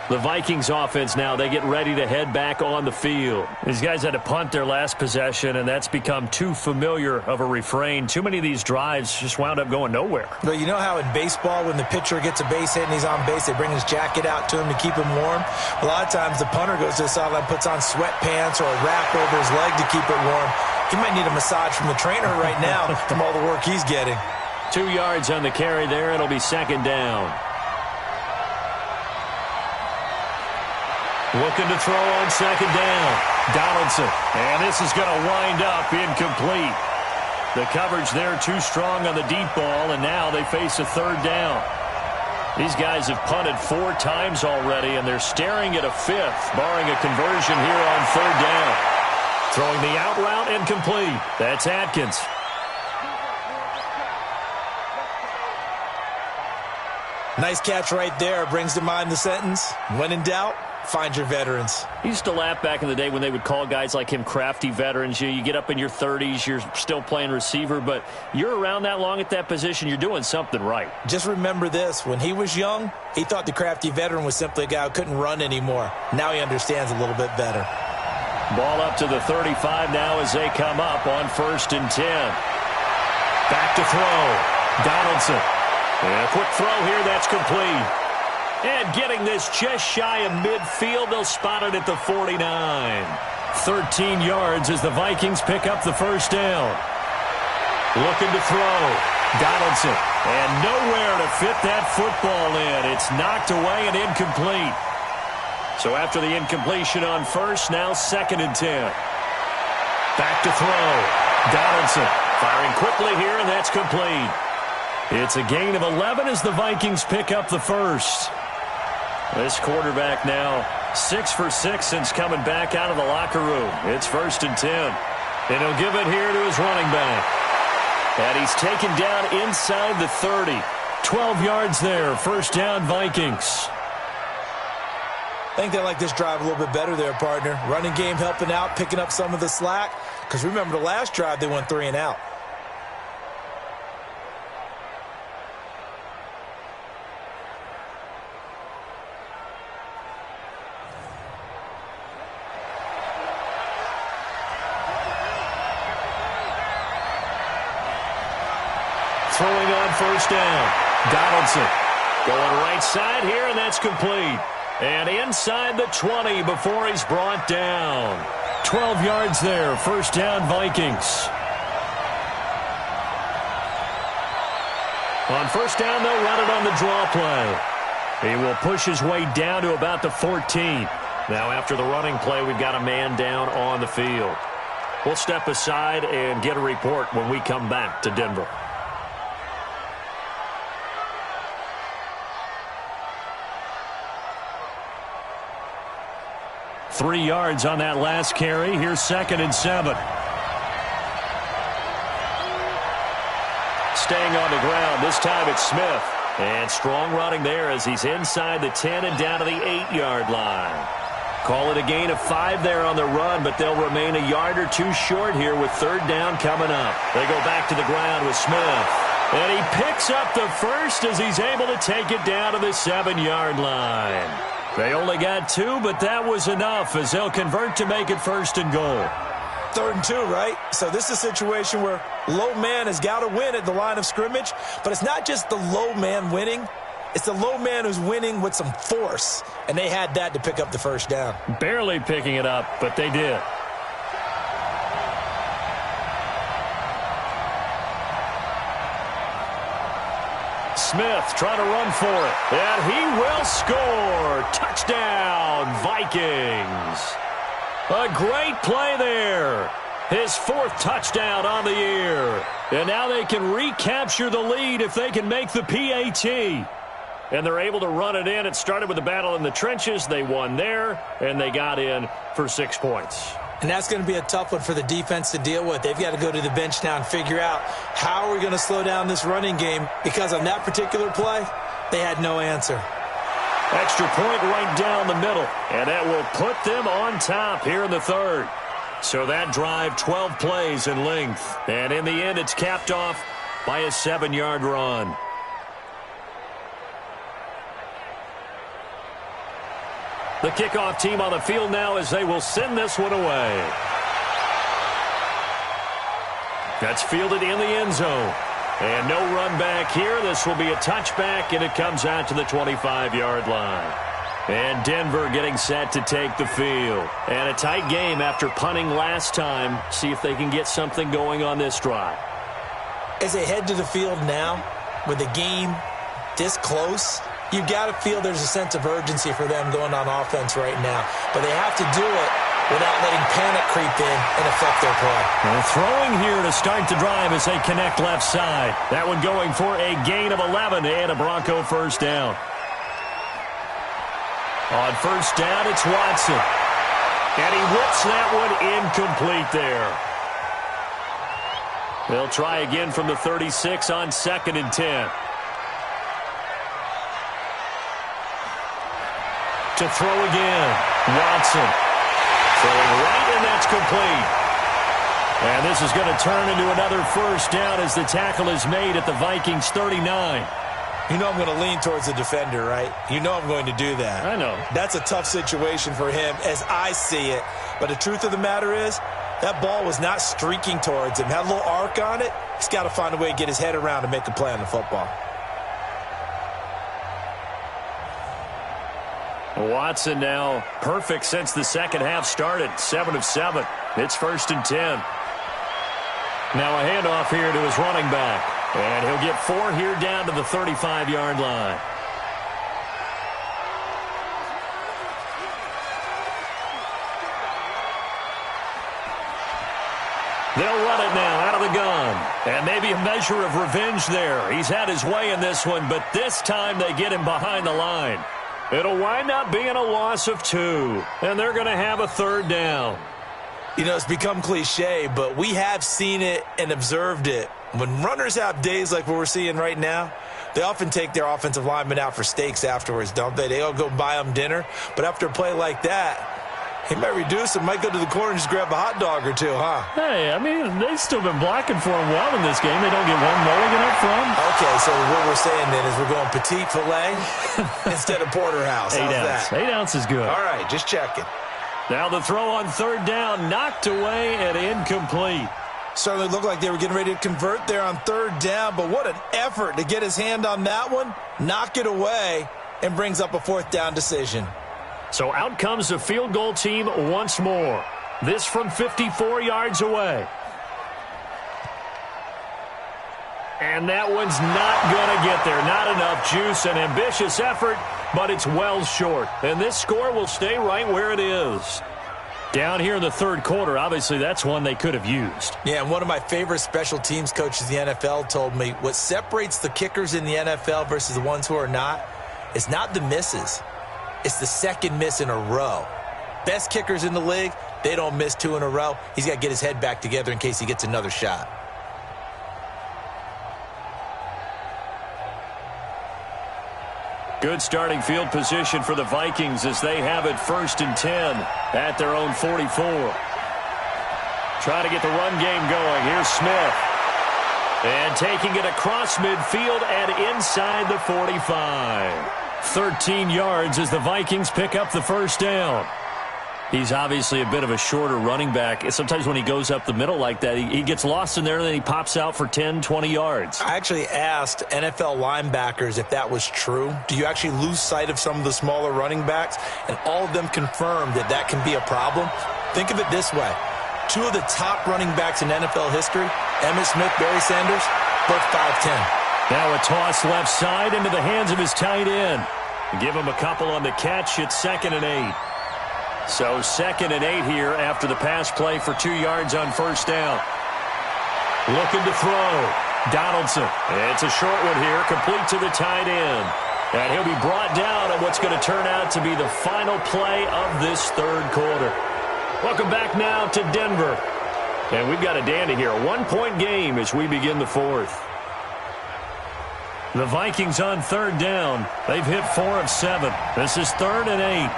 The Vikings offense now, they get ready to head back on the field. These guys had to punt their last possession, and that's become too familiar of a refrain. Too many of these drives just wound up going nowhere. Well, you know how in baseball, when the pitcher gets a base hit and he's on base, they bring his jacket out to him to keep him warm? A lot of times the punter goes to the sideline, puts on sweatpants or a wrap over his leg to keep it warm. He might need a massage from the trainer right now from all the work he's getting. 2 yards on the carry there. It'll be second down. Looking to throw on second down. Donaldson. And this is going to wind up incomplete. The coverage there too strong on the deep ball, and now they face a third down. These guys have punted 4 times already, and they're staring at a fifth, barring a conversion here on third down. Throwing the out route incomplete. That's Atkins. Nice catch right there. Brings to mind the sentence, when in doubt, find your veterans. He used to laugh back in the day when they would call guys like him crafty veterans. You get up in your 30s, you're still playing receiver, but you're around that long at that position, you're doing something right. Just remember this. When he was young, he thought the crafty veteran was simply a guy who couldn't run anymore. Now he understands a little bit better. Ball up to the 35 now as they come up on 1st and 10. Back to throw. Donaldson. And a quick throw here, that's complete. And getting this just shy of midfield, they'll spot it at the 49. 13 yards as the Vikings pick up the first down. Looking to throw. Donaldson. And nowhere to fit that football in. It's knocked away and incomplete. So after the incompletion on first, now 2nd and 10. Back to throw. Donaldson firing quickly here, and that's complete. It's a gain of 11 as the Vikings pick up the first. This quarterback now 6 for 6 since coming back out of the locker room. It's 1st and 10. And he'll give it here to his running back. And he's taken down inside the 30. 12 yards there. First down, Vikings. I think they like this drive a little bit better there, partner. Running game helping out, picking up some of the slack. Because remember, the last drive, they went 3 and out. Throwing on first down. Donaldson going right side here, and that's complete. And inside the 20 before he's brought down. 12 yards there. First down, Vikings. On first down, they'll run it on the draw play. He will push his way down to about the 14. Now after the running play, we've got a man down on the field. We'll step aside and get a report when we come back to Denver. Three yards on that last carry. Here's 2nd and 7. Staying on the ground. This time it's Smith. And strong running there as he's inside the 10 and down to the 8-yard line. Call it a gain of 5 there on the run, but they'll remain a yard or 2 short here with third down coming up. They go back to the ground with Smith. And he picks up the first as he's able to take it down to the 7-yard line. They only got 2, but that was enough as they'll convert to make it 1st and goal. 3rd and 2, right? So this is a situation where low man has got to win at the line of scrimmage, but it's not just the low man winning. It's the low man who's winning with some force, and they had that to pick up the first down. Barely picking it up, but they did. Smith trying to run for it, and he will score. Touchdown, Vikings. A great play there. His 4th touchdown on the year. And now they can recapture the lead if they can make the PAT. And they're able to run it in. It started with a battle in the trenches. They won there, and they got in for 6 points. And that's going to be a tough one for the defense to deal with. They've got to go to the bench now and figure out how are we going to slow down this running game, because on that particular play, they had no answer. Extra point right down the middle, and that will put them on top here in the 3rd. So that drive, 12 plays in length. And in the end, it's capped off by a 7-yard run. The kickoff team on the field now as they will send this one away. That's fielded in the end zone. And no run back here. This will be a touchback, and it comes out to the 25-yard line. And Denver getting set to take the field. And a tight game after punting last time. See if they can get something going on this drive. As they head to the field now, with the game this close, you've got to feel there's a sense of urgency for them going on offense right now. But they have to do it without letting panic creep in and affect their play. Well, throwing here to start the drive as they connect left side. That one going for a gain of 11 and a Bronco first down. On first down, it's Watson. And he whips that one incomplete there. They'll try again from the 36 on 2nd and 10. To throw again, Watson. Throwing right, and that's complete. And this is going to turn into another first down as the tackle is made at the Vikings 39. You know I'm going to lean towards the defender, right? You know I'm going to do that. I know. That's a tough situation for him as I see it. But the truth of the matter is, that ball was not streaking towards him. Had a little arc on it. He's got to find a way to get his head around and make a play on the football. Watson now perfect since the second half started. 7 of 7. It's 1st and 10. Now a handoff here to his running back. And he'll get 4 here down to the 35-yard line. They'll run it now out of the gun. And maybe a measure of revenge there. He's had his way in this one, but this time they get him behind the line. It'll wind up being a loss of 2. And they're going to have a 3rd down. You know, it's become cliche, but we have seen it and observed it. When runners have days like what we're seeing right now, they often take their offensive linemen out for steaks afterwards, don't they? They all go buy them dinner. But after a play like that, he might reduce it, might go to the corner and just grab a hot dog or two, huh? Hey, I mean, they've still been blocking for him well in this game. They don't get one mulligan up from. Okay, so what we're saying then is we're going petite filet instead of porterhouse. How's that? 8 ounce is good. All right, just checking. Now the throw on 3rd down, knocked away and incomplete. Certainly looked like they were getting ready to convert there on 3rd down, but what an effort to get his hand on that one, knock it away, and brings up a 4th down decision. So out comes the field goal team once more. This from 54 yards away. And that one's not going to get there. Not enough juice, an ambitious effort, but it's well short. And this score will stay right where it is. Down here in the 3rd quarter, obviously that's one they could have used. Yeah, and one of my favorite special teams coaches in the NFL told me what separates the kickers in the NFL versus the ones who are not is not the misses. It's the second miss in a row. Best kickers in the league, they don't miss 2 in a row. He's got to get his head back together in case he gets another shot. Good starting field position for the Vikings as they have it 1st and 10 at their own 44. Try to get the run game going. Here's Smith. And taking it across midfield and inside the 45. 13 yards as the Vikings pick up the 1st down. He's obviously a bit of a shorter running back. Sometimes when he goes up the middle like that, he gets lost in there and then he pops out for 10, 20 yards. I actually asked NFL linebackers if that was true. Do you actually lose sight of some of the smaller running backs? And all of them confirmed that that can be a problem. Think of it this way. 2 of the top running backs in NFL history, Emmitt Smith, Barry Sanders, both 5'10". Now a toss left side into the hands of his tight end. Give him a couple on the catch. It's 2nd and 8. So 2nd and 8 here after the pass play for 2 yards on 1st down. Looking to throw. Donaldson. It's a short one here, complete to the tight end. And he'll be brought down on what's going to turn out to be the final play of this 3rd quarter. Welcome back now to Denver. And we've got a dandy here. A 1-point game as we begin the 4th. The Vikings on 3rd down. They've hit 4 of 7. This is 3rd and 8.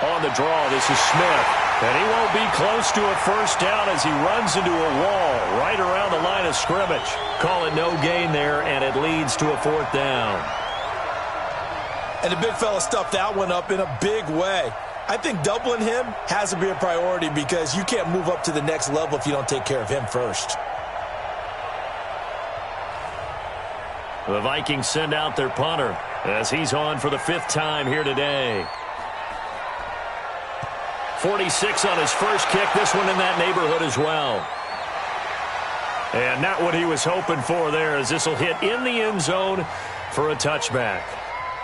On the draw, this is Smith. And he won't be close to a 1st down as he runs into a wall right around the line of scrimmage. Call it no gain there, and it leads to a 4th down. And the big fella stuffed that one up in a big way. I think doubling him has to be a priority because you can't move up to the next level if you don't take care of him first. The Vikings send out their punter as he's on for the 5th time here today. 46 on his first kick. This one in that neighborhood as well. And not what he was hoping for there, as this will hit in the end zone for a touchback.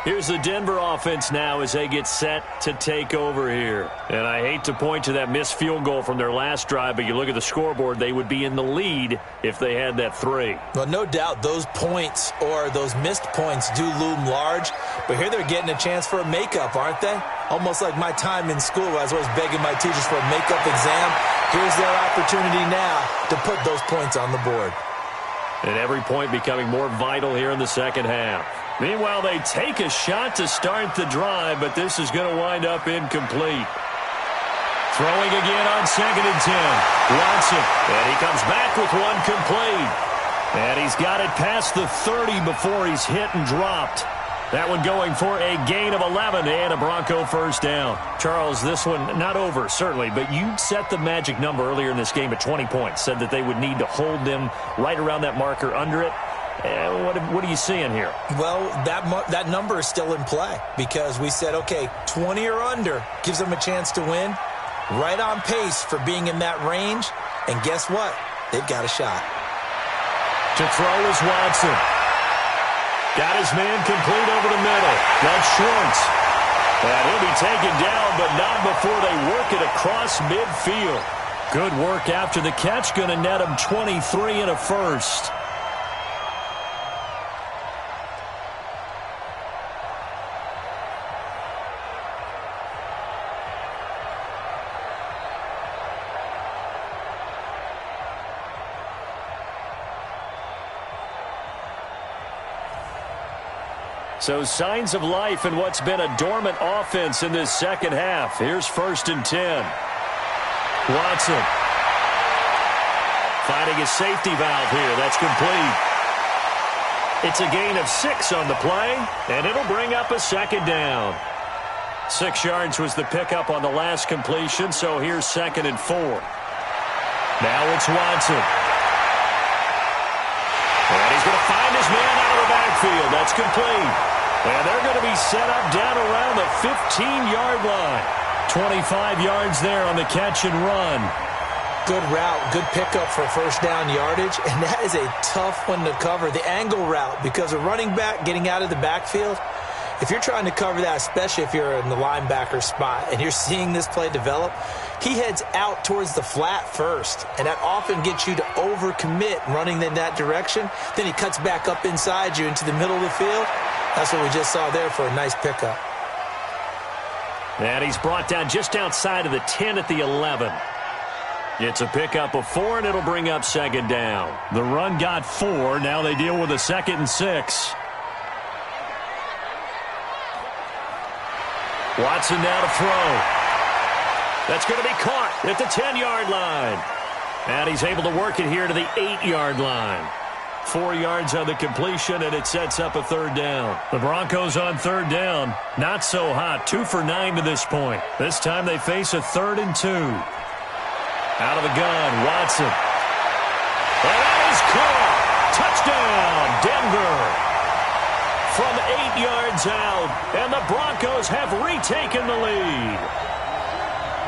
Here's the Denver offense now as they get set to take over here. And I hate to point to that missed field goal from their last drive, but you look at the scoreboard, they would be in the lead if they had that 3. Well, no doubt those points or those missed points do loom large, but here they're getting a chance for a makeup, aren't they? Almost like my time in school where I was always begging my teachers for a makeup exam. Here's their opportunity now to put those points on the board. And every point becoming more vital here in the second half. Meanwhile, they take a shot to start the drive, but this is going to wind up incomplete. Throwing again on 2nd and 10. Watson, and he comes back with one complete. And he's got it past the 30 before he's hit and dropped. That one going for a gain of 11 and a Bronco first down. Charles, this one not over, certainly, but you set the magic number earlier in this game at 20 points. Said that they would need to hold them right around that marker under it. What are you seeing here? Well, that number is still in play because we said, okay, 20 or under gives them a chance to win. Right on pace for being in that range. And guess what? They've got a shot. To throw is Watson. Got his man complete over the middle. That's Schwartz. And he'll be taken down, but not before they work it across midfield. Good work after the catch. Going to net him 23 and a first. So signs of life in what's been a dormant offense in this second half. Here's 1st and 10. Watson. Finding a safety valve here. That's complete. It's a gain of 6 on the play, and it'll bring up a 2nd down. 6 yards was the pickup on the last completion, so here's 2nd and 4. Now it's Watson. And he's going to find his man out of the backfield. That's complete. And they're going to be set up down around the 15-yard line. 25 yards there on the catch and run. Good route, good pickup for first down yardage, and that is a tough one to cover. The angle route, because a running back getting out of the backfield, if you're trying to cover that, especially if you're in the linebacker spot and you're seeing this play develop, he heads out towards the flat first, and that often gets you to overcommit running in that direction. Then he cuts back up inside you into the middle of the field. That's what we just saw there for a nice pickup. And he's brought down just outside of the 10 at the 11. It's a pickup of 4, and it'll bring up 2nd down. The run got 4. Now they deal with a 2nd and 6. Watson now to throw. That's going to be caught at the 10-yard line. And he's able to work it here to the 8-yard line. 4 yards on the completion, and it sets up a 3rd down. The Broncos on 3rd down. Not so hot. 2 for 9 to this point. This time they face a 3rd and 2. Out of the gun, Watson. And that is caught. Touchdown, Denver. From 8 yards out, and the Broncos have retaken the lead.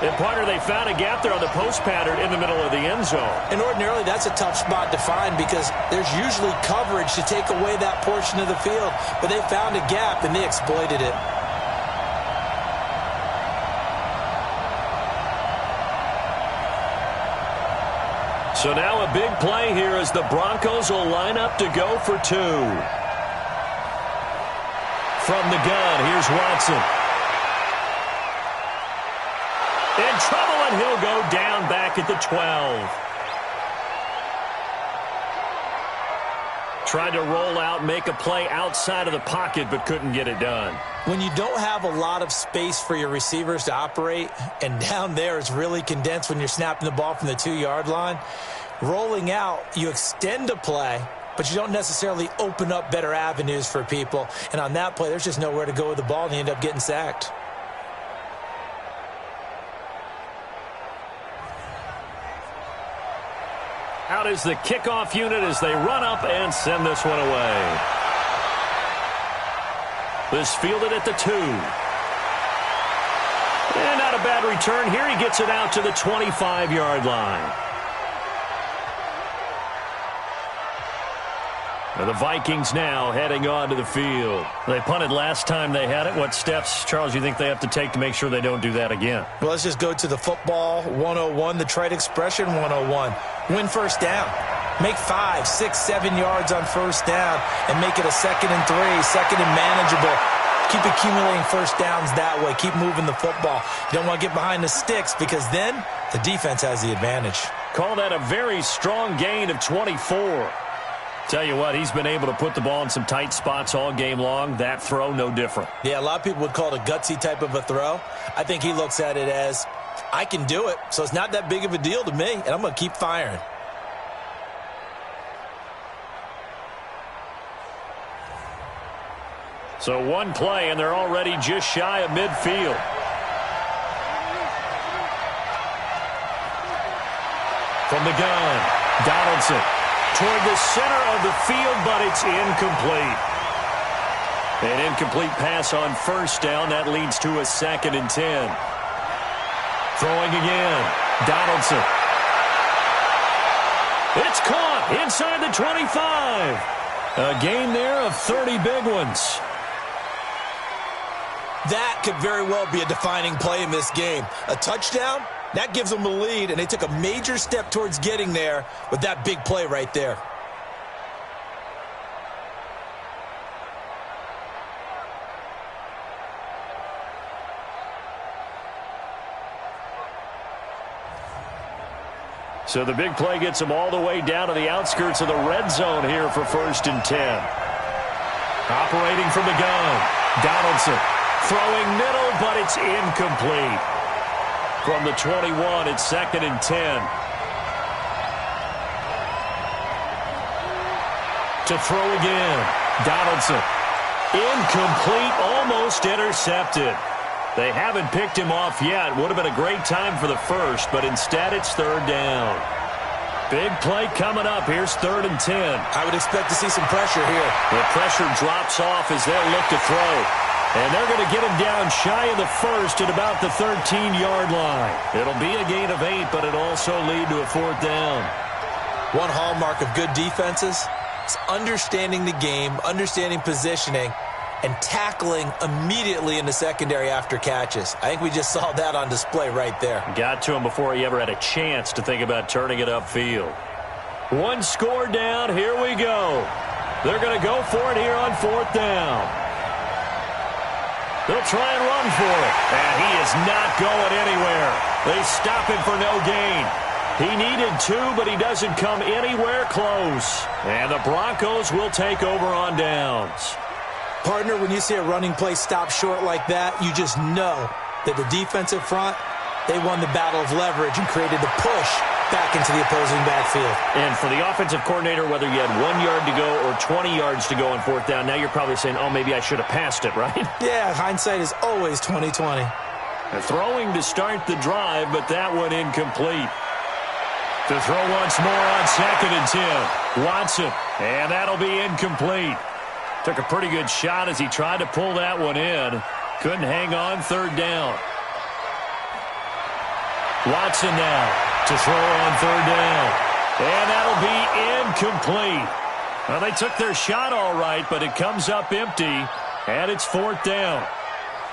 And partner, they found a gap there on the post pattern in the middle of the end zone. And ordinarily, that's a tough spot to find because there's usually coverage to take away that portion of the field. But they found a gap, and they exploited it. So now a big play here as the Broncos will line up to go for 2. From the gun, here's Watson. In trouble, and he'll go down back at the 12. Tried to roll out, make a play outside of the pocket, but couldn't get it done. When you don't have a lot of space for your receivers to operate, and down there it's really condensed when you're snapping the ball from the 2-yard line, rolling out, you extend a play, but but you don't necessarily open up better avenues for people. And on that play, there's just nowhere to go with the ball, and he ended up getting sacked. Out is the kickoff unit as they run up and send this one away. This fielded at the 2. And not a bad return here. He gets it out to the 25-yard line. And the Vikings now heading onto the field. They punted last time they had it. What steps, Charles, you think they have to take to make sure they don't do that again? Well, let's just go to the football 101, the trite expression 101. Win first down. Make 5, 6, 7 yards on first down and make it a 2nd and 3, 2nd and manageable. Keep accumulating first downs that way. Keep moving the football. You don't want to get behind the sticks because then the defense has the advantage. Call that a very strong gain of 24. Tell you what, he's been able to put the ball in some tight spots all game long. That throw, no different. Yeah, a lot of people would call it a gutsy type of a throw. I think he looks at it as, I can do it, so it's not that big of a deal to me, and I'm going to keep firing. So one play, and they're already just shy of midfield. From the gun, Donaldson. Toward the center of the field, but it's incomplete. An incomplete pass on first down. That leads to a 2nd and 10. Throwing again. Donaldson. It's caught inside the 25. A gain there of 30 big ones. That could very well be a defining play in this game. A touchdown? That gives them the lead, and they took a major step towards getting there with that big play right there. So the big play gets them all the way down to the outskirts of the red zone here for 1st and 10. Operating from the gun, Donaldson. Throwing middle, but it's incomplete. From the 21, it's 2nd and 10. To throw again. Donaldson. Incomplete, almost intercepted. They haven't picked him off yet. Would have been a great time for the first, but instead it's 3rd down. Big play coming up. Here's 3rd and 10. I would expect to see some pressure here. The pressure drops off as they'll look to throw. And they're going to get him down shy of the first at about the 13-yard line. It'll be a gain of 8, but it'll also lead to a 4th down. One hallmark of good defenses is understanding the game, understanding positioning, and tackling immediately in the secondary after catches. I think we just saw that on display right there. Got to him before he ever had a chance to think about turning it upfield. One score down. Here we go. They're going to go for it here on 4th down. They'll try and run for it. And he is not going anywhere. They stop him for no gain. He needed 2, but he doesn't come anywhere close. And the Broncos will take over on downs. Partner, when you see a running play stop short like that, you just know that the defensive front, they won the battle of leverage and created the push back into the opposing backfield. And for the offensive coordinator, whether you had 1 yard to go or 20 yards to go on 4th down, now you're probably saying, oh, maybe I should have passed it, right? Yeah, hindsight is always 20/20. Throwing to start the drive, but that one incomplete. To throw once more on 2nd and 10. Watson, and that'll be incomplete. Took a pretty good shot as he tried to pull that one in. Couldn't hang on. 3rd down. Watson now to throw on 3rd down. And that'll be incomplete. Well, they took their shot all right, but it comes up empty, and it's 4th down.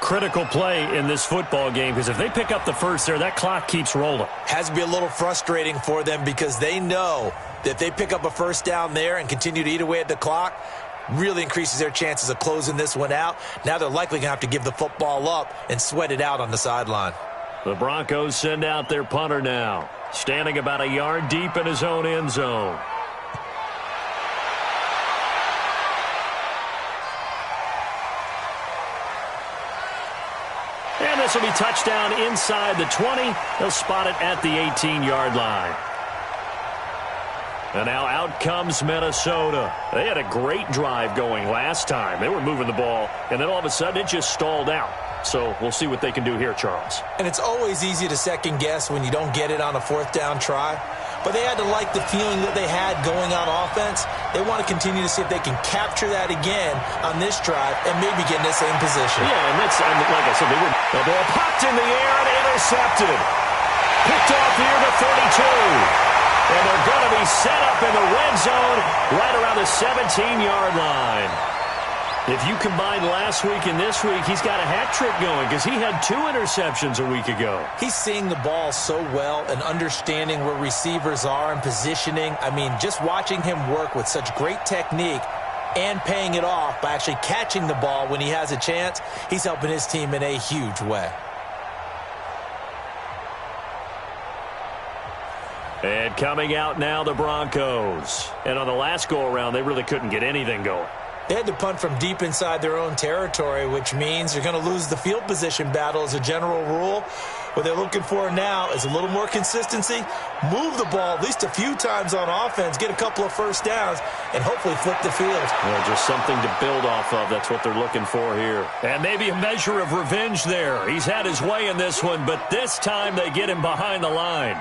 Critical play in this football game, because if they pick up the first there, that clock keeps rolling. Has to be a little frustrating for them because they know that if they pick up a first down there and continue to eat away at the clock, really increases their chances of closing this one out. Now they're likely going to have to give the football up and sweat it out on the sideline. The Broncos send out their punter now, standing about a yard deep in his own end zone. And this will be touchdown inside the 20. They'll spot it at the 18-yard line. And now out comes Minnesota. They had a great drive going last time. They were moving the ball, and then all of a sudden it just stalled out. So we'll see what they can do here, Charles. And it's always easy to second guess when you don't get it on a fourth down try. But they had to like the feeling that they had going on offense. They want to continue to see if they can capture that again on this drive and maybe get in the same position. Yeah, and that's, like I said, the ball popped in the air and intercepted. Picked off here to 32. And they're going to be set up in the red zone right around the 17-yard line. If you combine last week and this week, he's got a hat trick going because he had 2 interceptions a week ago. He's seeing the ball so well and understanding where receivers are and positioning. I mean, just watching him work with such great technique and paying it off by actually catching the ball when he has a chance, he's helping his team in a huge way. And coming out now, the Broncos. And on the last go-around, they really couldn't get anything going. They had to punt from deep inside their own territory, which means you're going to lose the field position battle as a general rule. What they're looking for now is a little more consistency, move the ball at least a few times on offense, get a couple of first downs, and hopefully flip the field. Well, just something to build off of. That's what they're looking for here. And maybe a measure of revenge there. He's had his way in this one, but this time they get him behind the line.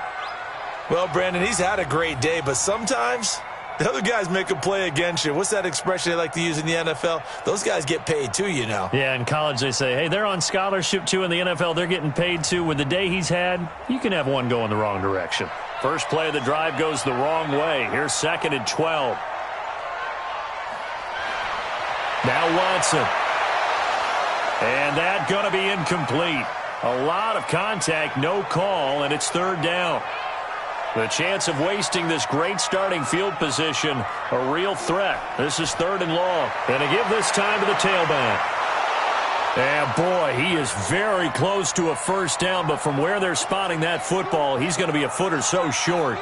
Well, Brandon, he's had a great day, but sometimes the other guys make a play against you. What's that expression they like to use in the NFL? Those guys get paid too, you know. Yeah, in college they say, hey, they're on scholarship too. In the NFL, they're getting paid too. With the day he's had, you can have one go in the wrong direction. First play of the drive goes the wrong way. Here's 2nd and 12. Now Watson. And that's going to be incomplete. A lot of contact, no call, and it's 3rd down. The chance of wasting this great starting field position, a real threat. This is 3rd and long. And to give this time to the tailback. And, boy, he is very close to a first down, but from where they're spotting that football, he's going to be a foot or so short.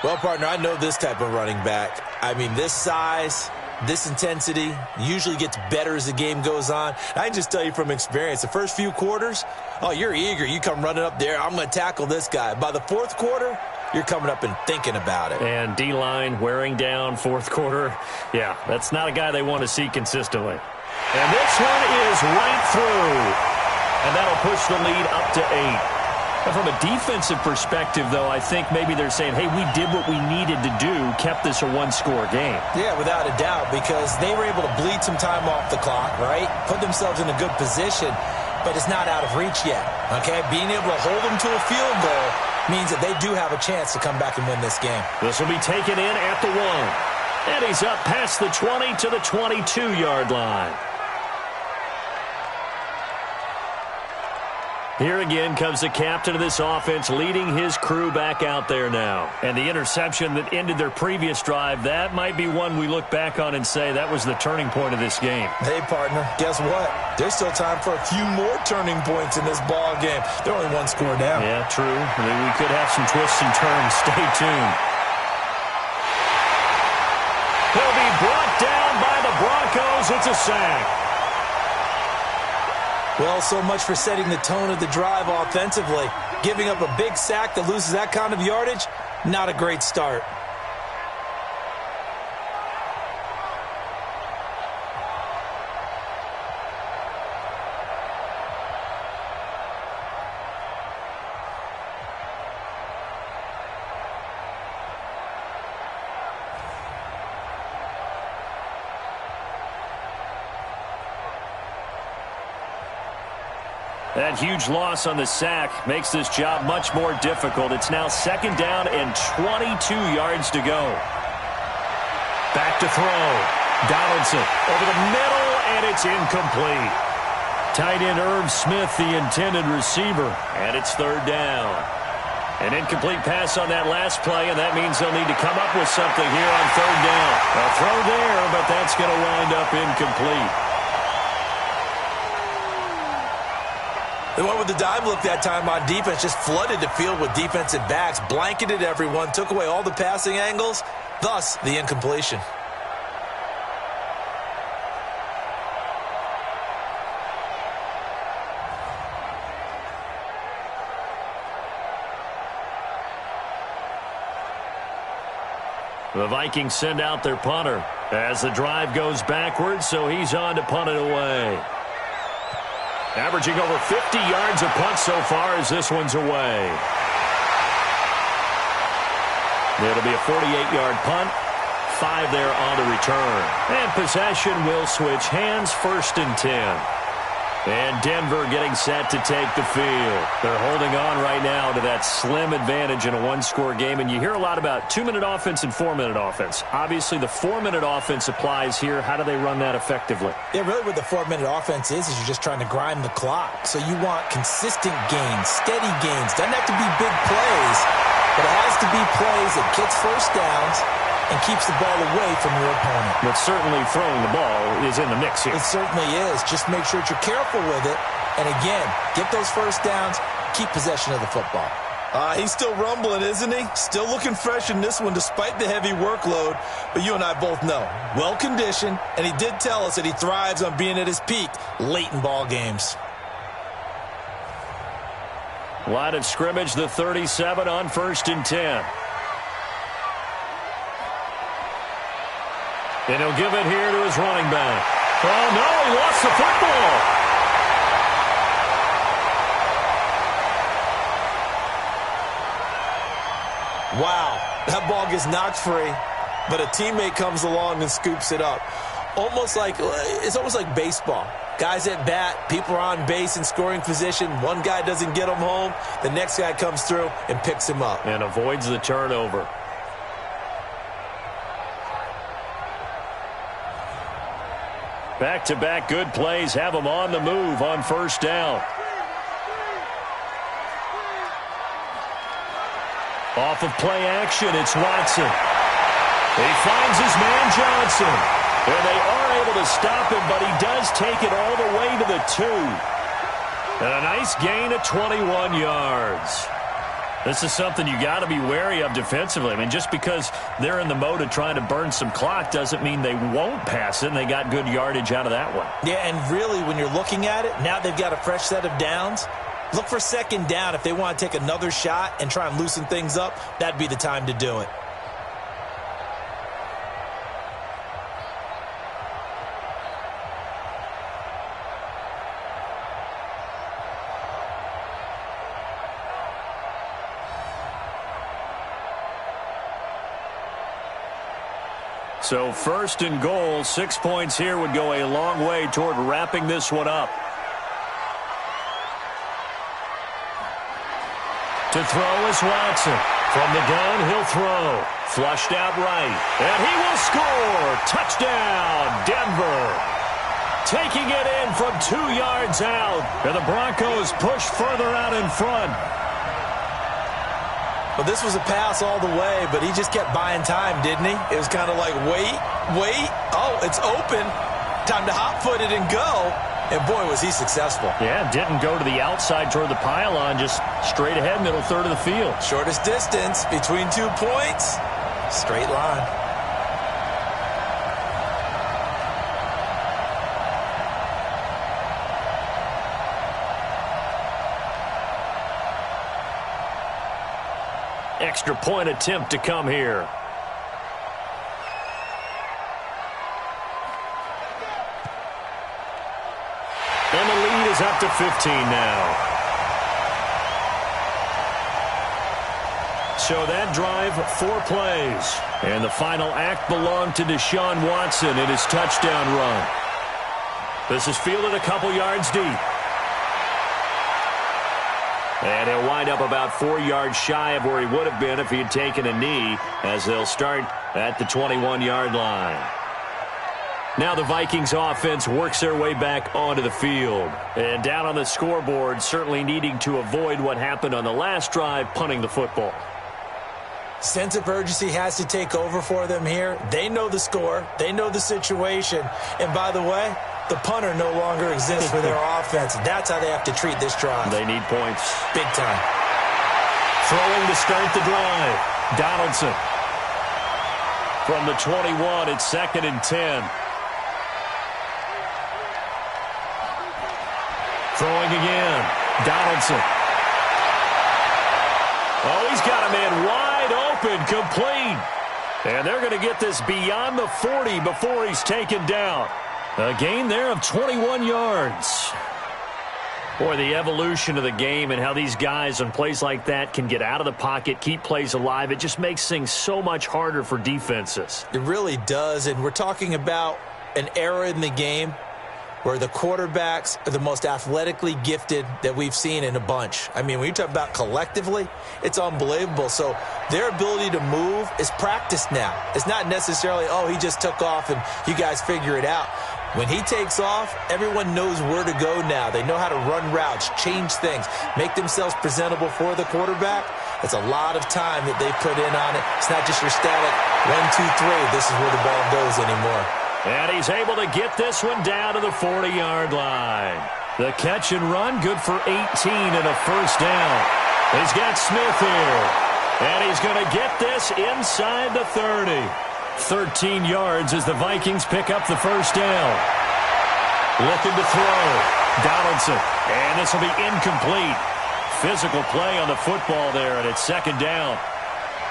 Well, partner, I know this type of running back. I mean, this size, this intensity usually gets better as the game goes on. I can just tell you from experience, the first few quarters, oh, you're eager. You come running up there, I'm going to tackle this guy. By the 4th quarter, you're coming up and thinking about it. And D-line wearing down 4th quarter. Yeah, that's not a guy they want to see consistently. And this one is right through. And that'll push the lead up to 8. And from a defensive perspective, though, I think maybe they're saying, hey, we did what we needed to do, kept this a one-score game. Yeah, without a doubt, because they were able to bleed some time off the clock, right? Put themselves in a good position, but it's not out of reach yet, okay? Being able to hold them to a field goal means that they do have a chance to come back and win this game. This will be taken in at the 1. And he's up past the 20 to the 22-yard line. Here again comes the captain of this offense leading his crew back out there now. And the interception that ended their previous drive, that might be one we look back on and say that was the turning point of this game. Hey, partner, guess what? There's still time for a few more turning points in this ball game. They're only 1 score down. Yeah, true. I mean, we could have some twists and turns. Stay tuned. He'll be brought down by the Broncos. It's a sack. Well, so much for setting the tone of the drive offensively. Giving up a big sack that loses that kind of yardage, not a great start. That huge loss on the sack makes this job much more difficult. It's now 2nd down and 22 yards to go. Back to throw. Donaldson over the middle, and it's incomplete. Tight end Irv Smith, the intended receiver, and it's 3rd down. An incomplete pass on that last play, and that means they'll need to come up with something here on 3rd down. A throw there, but that's going to wind up incomplete. They went with the dive look that time on defense, just flooded the field with defensive backs, blanketed everyone, took away all the passing angles, thus the incompletion. The Vikings send out their punter as the drive goes backwards, so he's on to punt it away. Averaging over 50 yards a punt so far as this one's away. It'll be a 48-yard punt. 5 there on the return. And possession will switch hands, 1st and 10. And Denver getting set to take the field. They're holding on right now to that slim advantage in a one-score game. And you hear a lot about 2-minute offense and 4-minute offense. Obviously, the 4-minute offense applies here. How do they run that effectively? Yeah, really what the 4-minute offense is you're just trying to grind the clock. So you want consistent gains, steady gains. Doesn't have to be big plays, but it has to be plays that gets first downs and keeps the ball away from your opponent. But certainly throwing the ball is in the mix here. It certainly is. Just make sure that you're careful with it. And again, get those first downs, keep possession of the football. He's still rumbling, isn't he? Still looking fresh in this one despite the heavy workload. But you and I both know, well-conditioned, and he did tell us that he thrives on being at his peak late in ball games. Line of scrimmage, the 37 on 1st and 10. And he'll give it here to his running back. Oh, no, he lost the football. Wow, that ball gets knocked free, but a teammate comes along and scoops it up. It's almost like baseball. Guys at bat, people are on base in scoring position. One guy doesn't get him home. The next guy comes through and picks him up. And avoids the turnover. Back-to-back good plays have him on the move on 1st down. Off of play action, it's Watson. He finds his man Johnson. And they are able to stop him, but he does take it all the way to the 2. And a nice gain of 21 yards. This is something you got to be wary of defensively. I mean, just because they're in the mode of trying to burn some clock doesn't mean they won't pass it, and they got good yardage out of that one. Yeah, and really, when you're looking at it, now they've got a fresh set of downs. Look for 2nd down. If they want to take another shot and try and loosen things up, that'd be the time to do it. So 1st and goal, 6 points here would go a long way toward wrapping this one up. To throw is Watson. From the gun, he'll throw. Flushed out right. And he will score. Touchdown, Denver. Taking it in from 2 yards out. And the Broncos push further out in front. Well, this was a pass all the way, but he just kept buying time, didn't he? It was kind of like, wait. Oh, it's open. Time to hot-foot it and go. And, boy, was he successful. Yeah, didn't go to the outside toward the pylon, just straight ahead, middle third of the field. Shortest distance between 2 points. Straight line. Extra point attempt to come here. And the lead is up to 15 now. So that drive, 4 plays. And the final act belonged to Deshaun Watson in his touchdown run. This is fielded a couple yards deep. And he'll wind up about 4 yards shy of where he would have been if he had taken a knee, as they'll start at the 21-yard line. Now the Vikings offense works their way back onto the field. And down on the scoreboard, certainly needing to avoid what happened on the last drive, punting the football. Sense of urgency has to take over for them here. They know the score. They know the situation. And by the way, the punter no longer exists for their offense. That's how they have to treat this drive. They need points. Big time. Throwing to start the drive. Donaldson. From the 21, it's 2nd and 10. Throwing again. Donaldson. Oh, he's got a man wide open, complete. And they're going to get this beyond the 40 before he's taken down. A gain there of 21 yards. Boy, the evolution of the game and how these guys on plays like that can get out of the pocket, keep plays alive, it just makes things so much harder for defenses. It really does, and we're talking about an era in the game where the quarterbacks are the most athletically gifted that we've seen in a bunch. I mean, when you talk about collectively, it's unbelievable. So their ability to move is practiced now. It's not necessarily, oh, he just took off and you guys figure it out. When he takes off, everyone knows where to go now. They know how to run routes, change things, make themselves presentable for the quarterback. It's a lot of time that they put in on it. It's not just your static 1, 2, 3, this is where the ball goes anymore. And he's able to get this one down to the 40-yard line. The catch and run, good for 18 and a first down. He's got Smith here. And he's going to get this inside the 30. 13 yards as the Vikings pick up the first down. Looking to throw. Donaldson. And this will be incomplete. Physical play on the football there, and it's second down.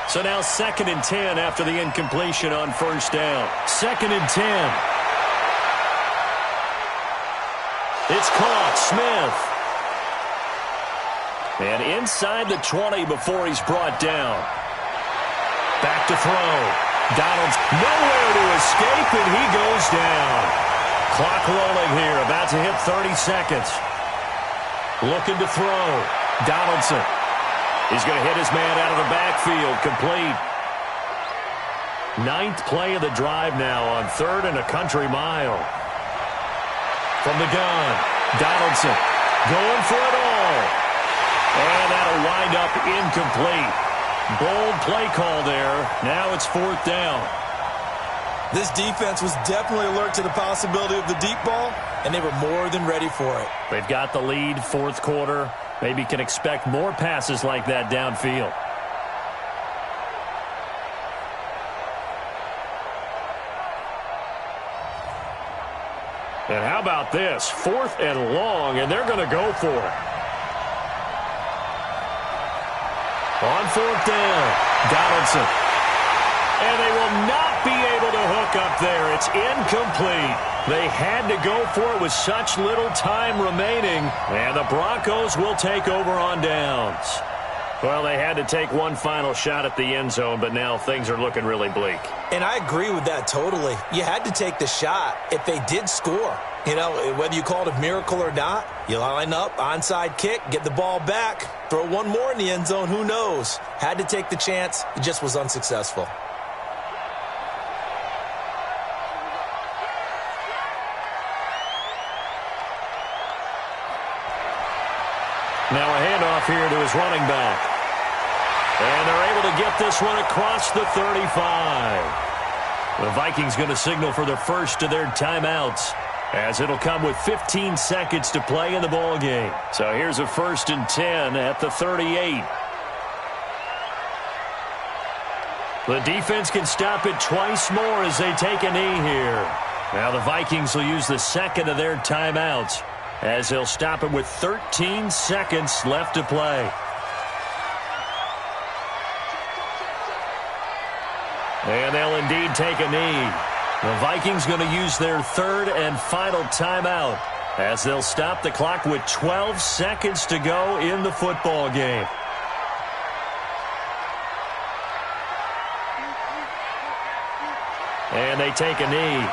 So now 2nd and 10 after the incompletion on first down. 2nd and 10. It's caught. Smith. And inside the 20 before he's brought down. Back to throw. Donald's nowhere to escape, and he goes down. Clock rolling here, about to hit 30 seconds. Looking to throw. Donaldson. He's going to hit his man out of the backfield. Complete. 9th play of the drive now on 3rd and a country mile. From the gun, Donaldson going for it all. And that'll wind up incomplete. Bold play call there. Now it's 4th down. This defense was definitely alert to the possibility of the deep ball, and they were more than ready for it. They've got the lead, 4th quarter. Maybe can expect more passes like that downfield. And how about this? 4th and long, and they're going to go for it. On 4th down, Donaldson. And they will not be able to hook up there. It's incomplete. They had to go for it with such little time remaining. And the Broncos will take over on downs. Well, they had to take one final shot at the end zone, but now things are looking really bleak. And I agree with that totally. You had to take the shot if they did score. You know, whether you call it a miracle or not, you line up, onside kick, get the ball back, throw one more in the end zone, who knows? Had to take the chance. It just was unsuccessful. Now a handoff here to his running back. And they're able to get this one across the 35. The Vikings going to signal for the first of their timeouts, as it'll come with 15 seconds to play in the ball game. So here's a 1st and 10 at the 38. The defense can stop it twice more as they take a knee here. Now the Vikings will use the second of their timeouts, as they'll stop it with 13 seconds left to play. And they'll indeed take a knee. The Vikings going to use their 3rd and final timeout, as they'll stop the clock with 12 seconds to go in the football game. And they take a knee.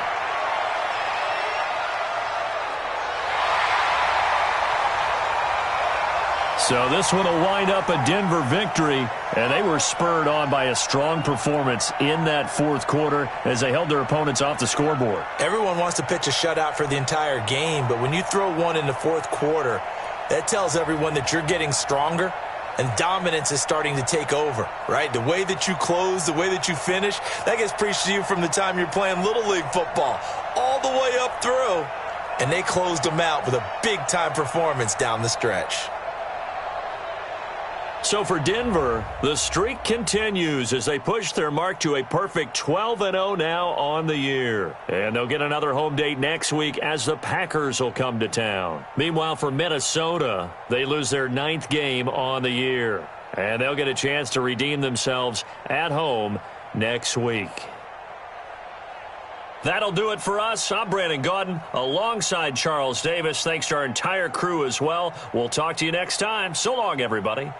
So this one will wind up a Denver victory, and they were spurred on by a strong performance in that 4th quarter as they held their opponents off the scoreboard. Everyone wants to pitch a shutout for the entire game, but when you throw one in the 4th quarter, that tells everyone that you're getting stronger and dominance is starting to take over, right? The way that you close, the way that you finish, that gets preached to you from the time you're playing Little League football all the way up through, and they closed them out with a big-time performance down the stretch. So for Denver, the streak continues as they push their mark to a perfect 12-0 now on the year. And they'll get another home date next week as the Packers will come to town. Meanwhile, for Minnesota, they lose their 9th game on the year. And they'll get a chance to redeem themselves at home next week. That'll do it for us. I'm Brandon Gaudin alongside Charles Davis. Thanks to our entire crew as well. We'll talk to you next time. So long, everybody.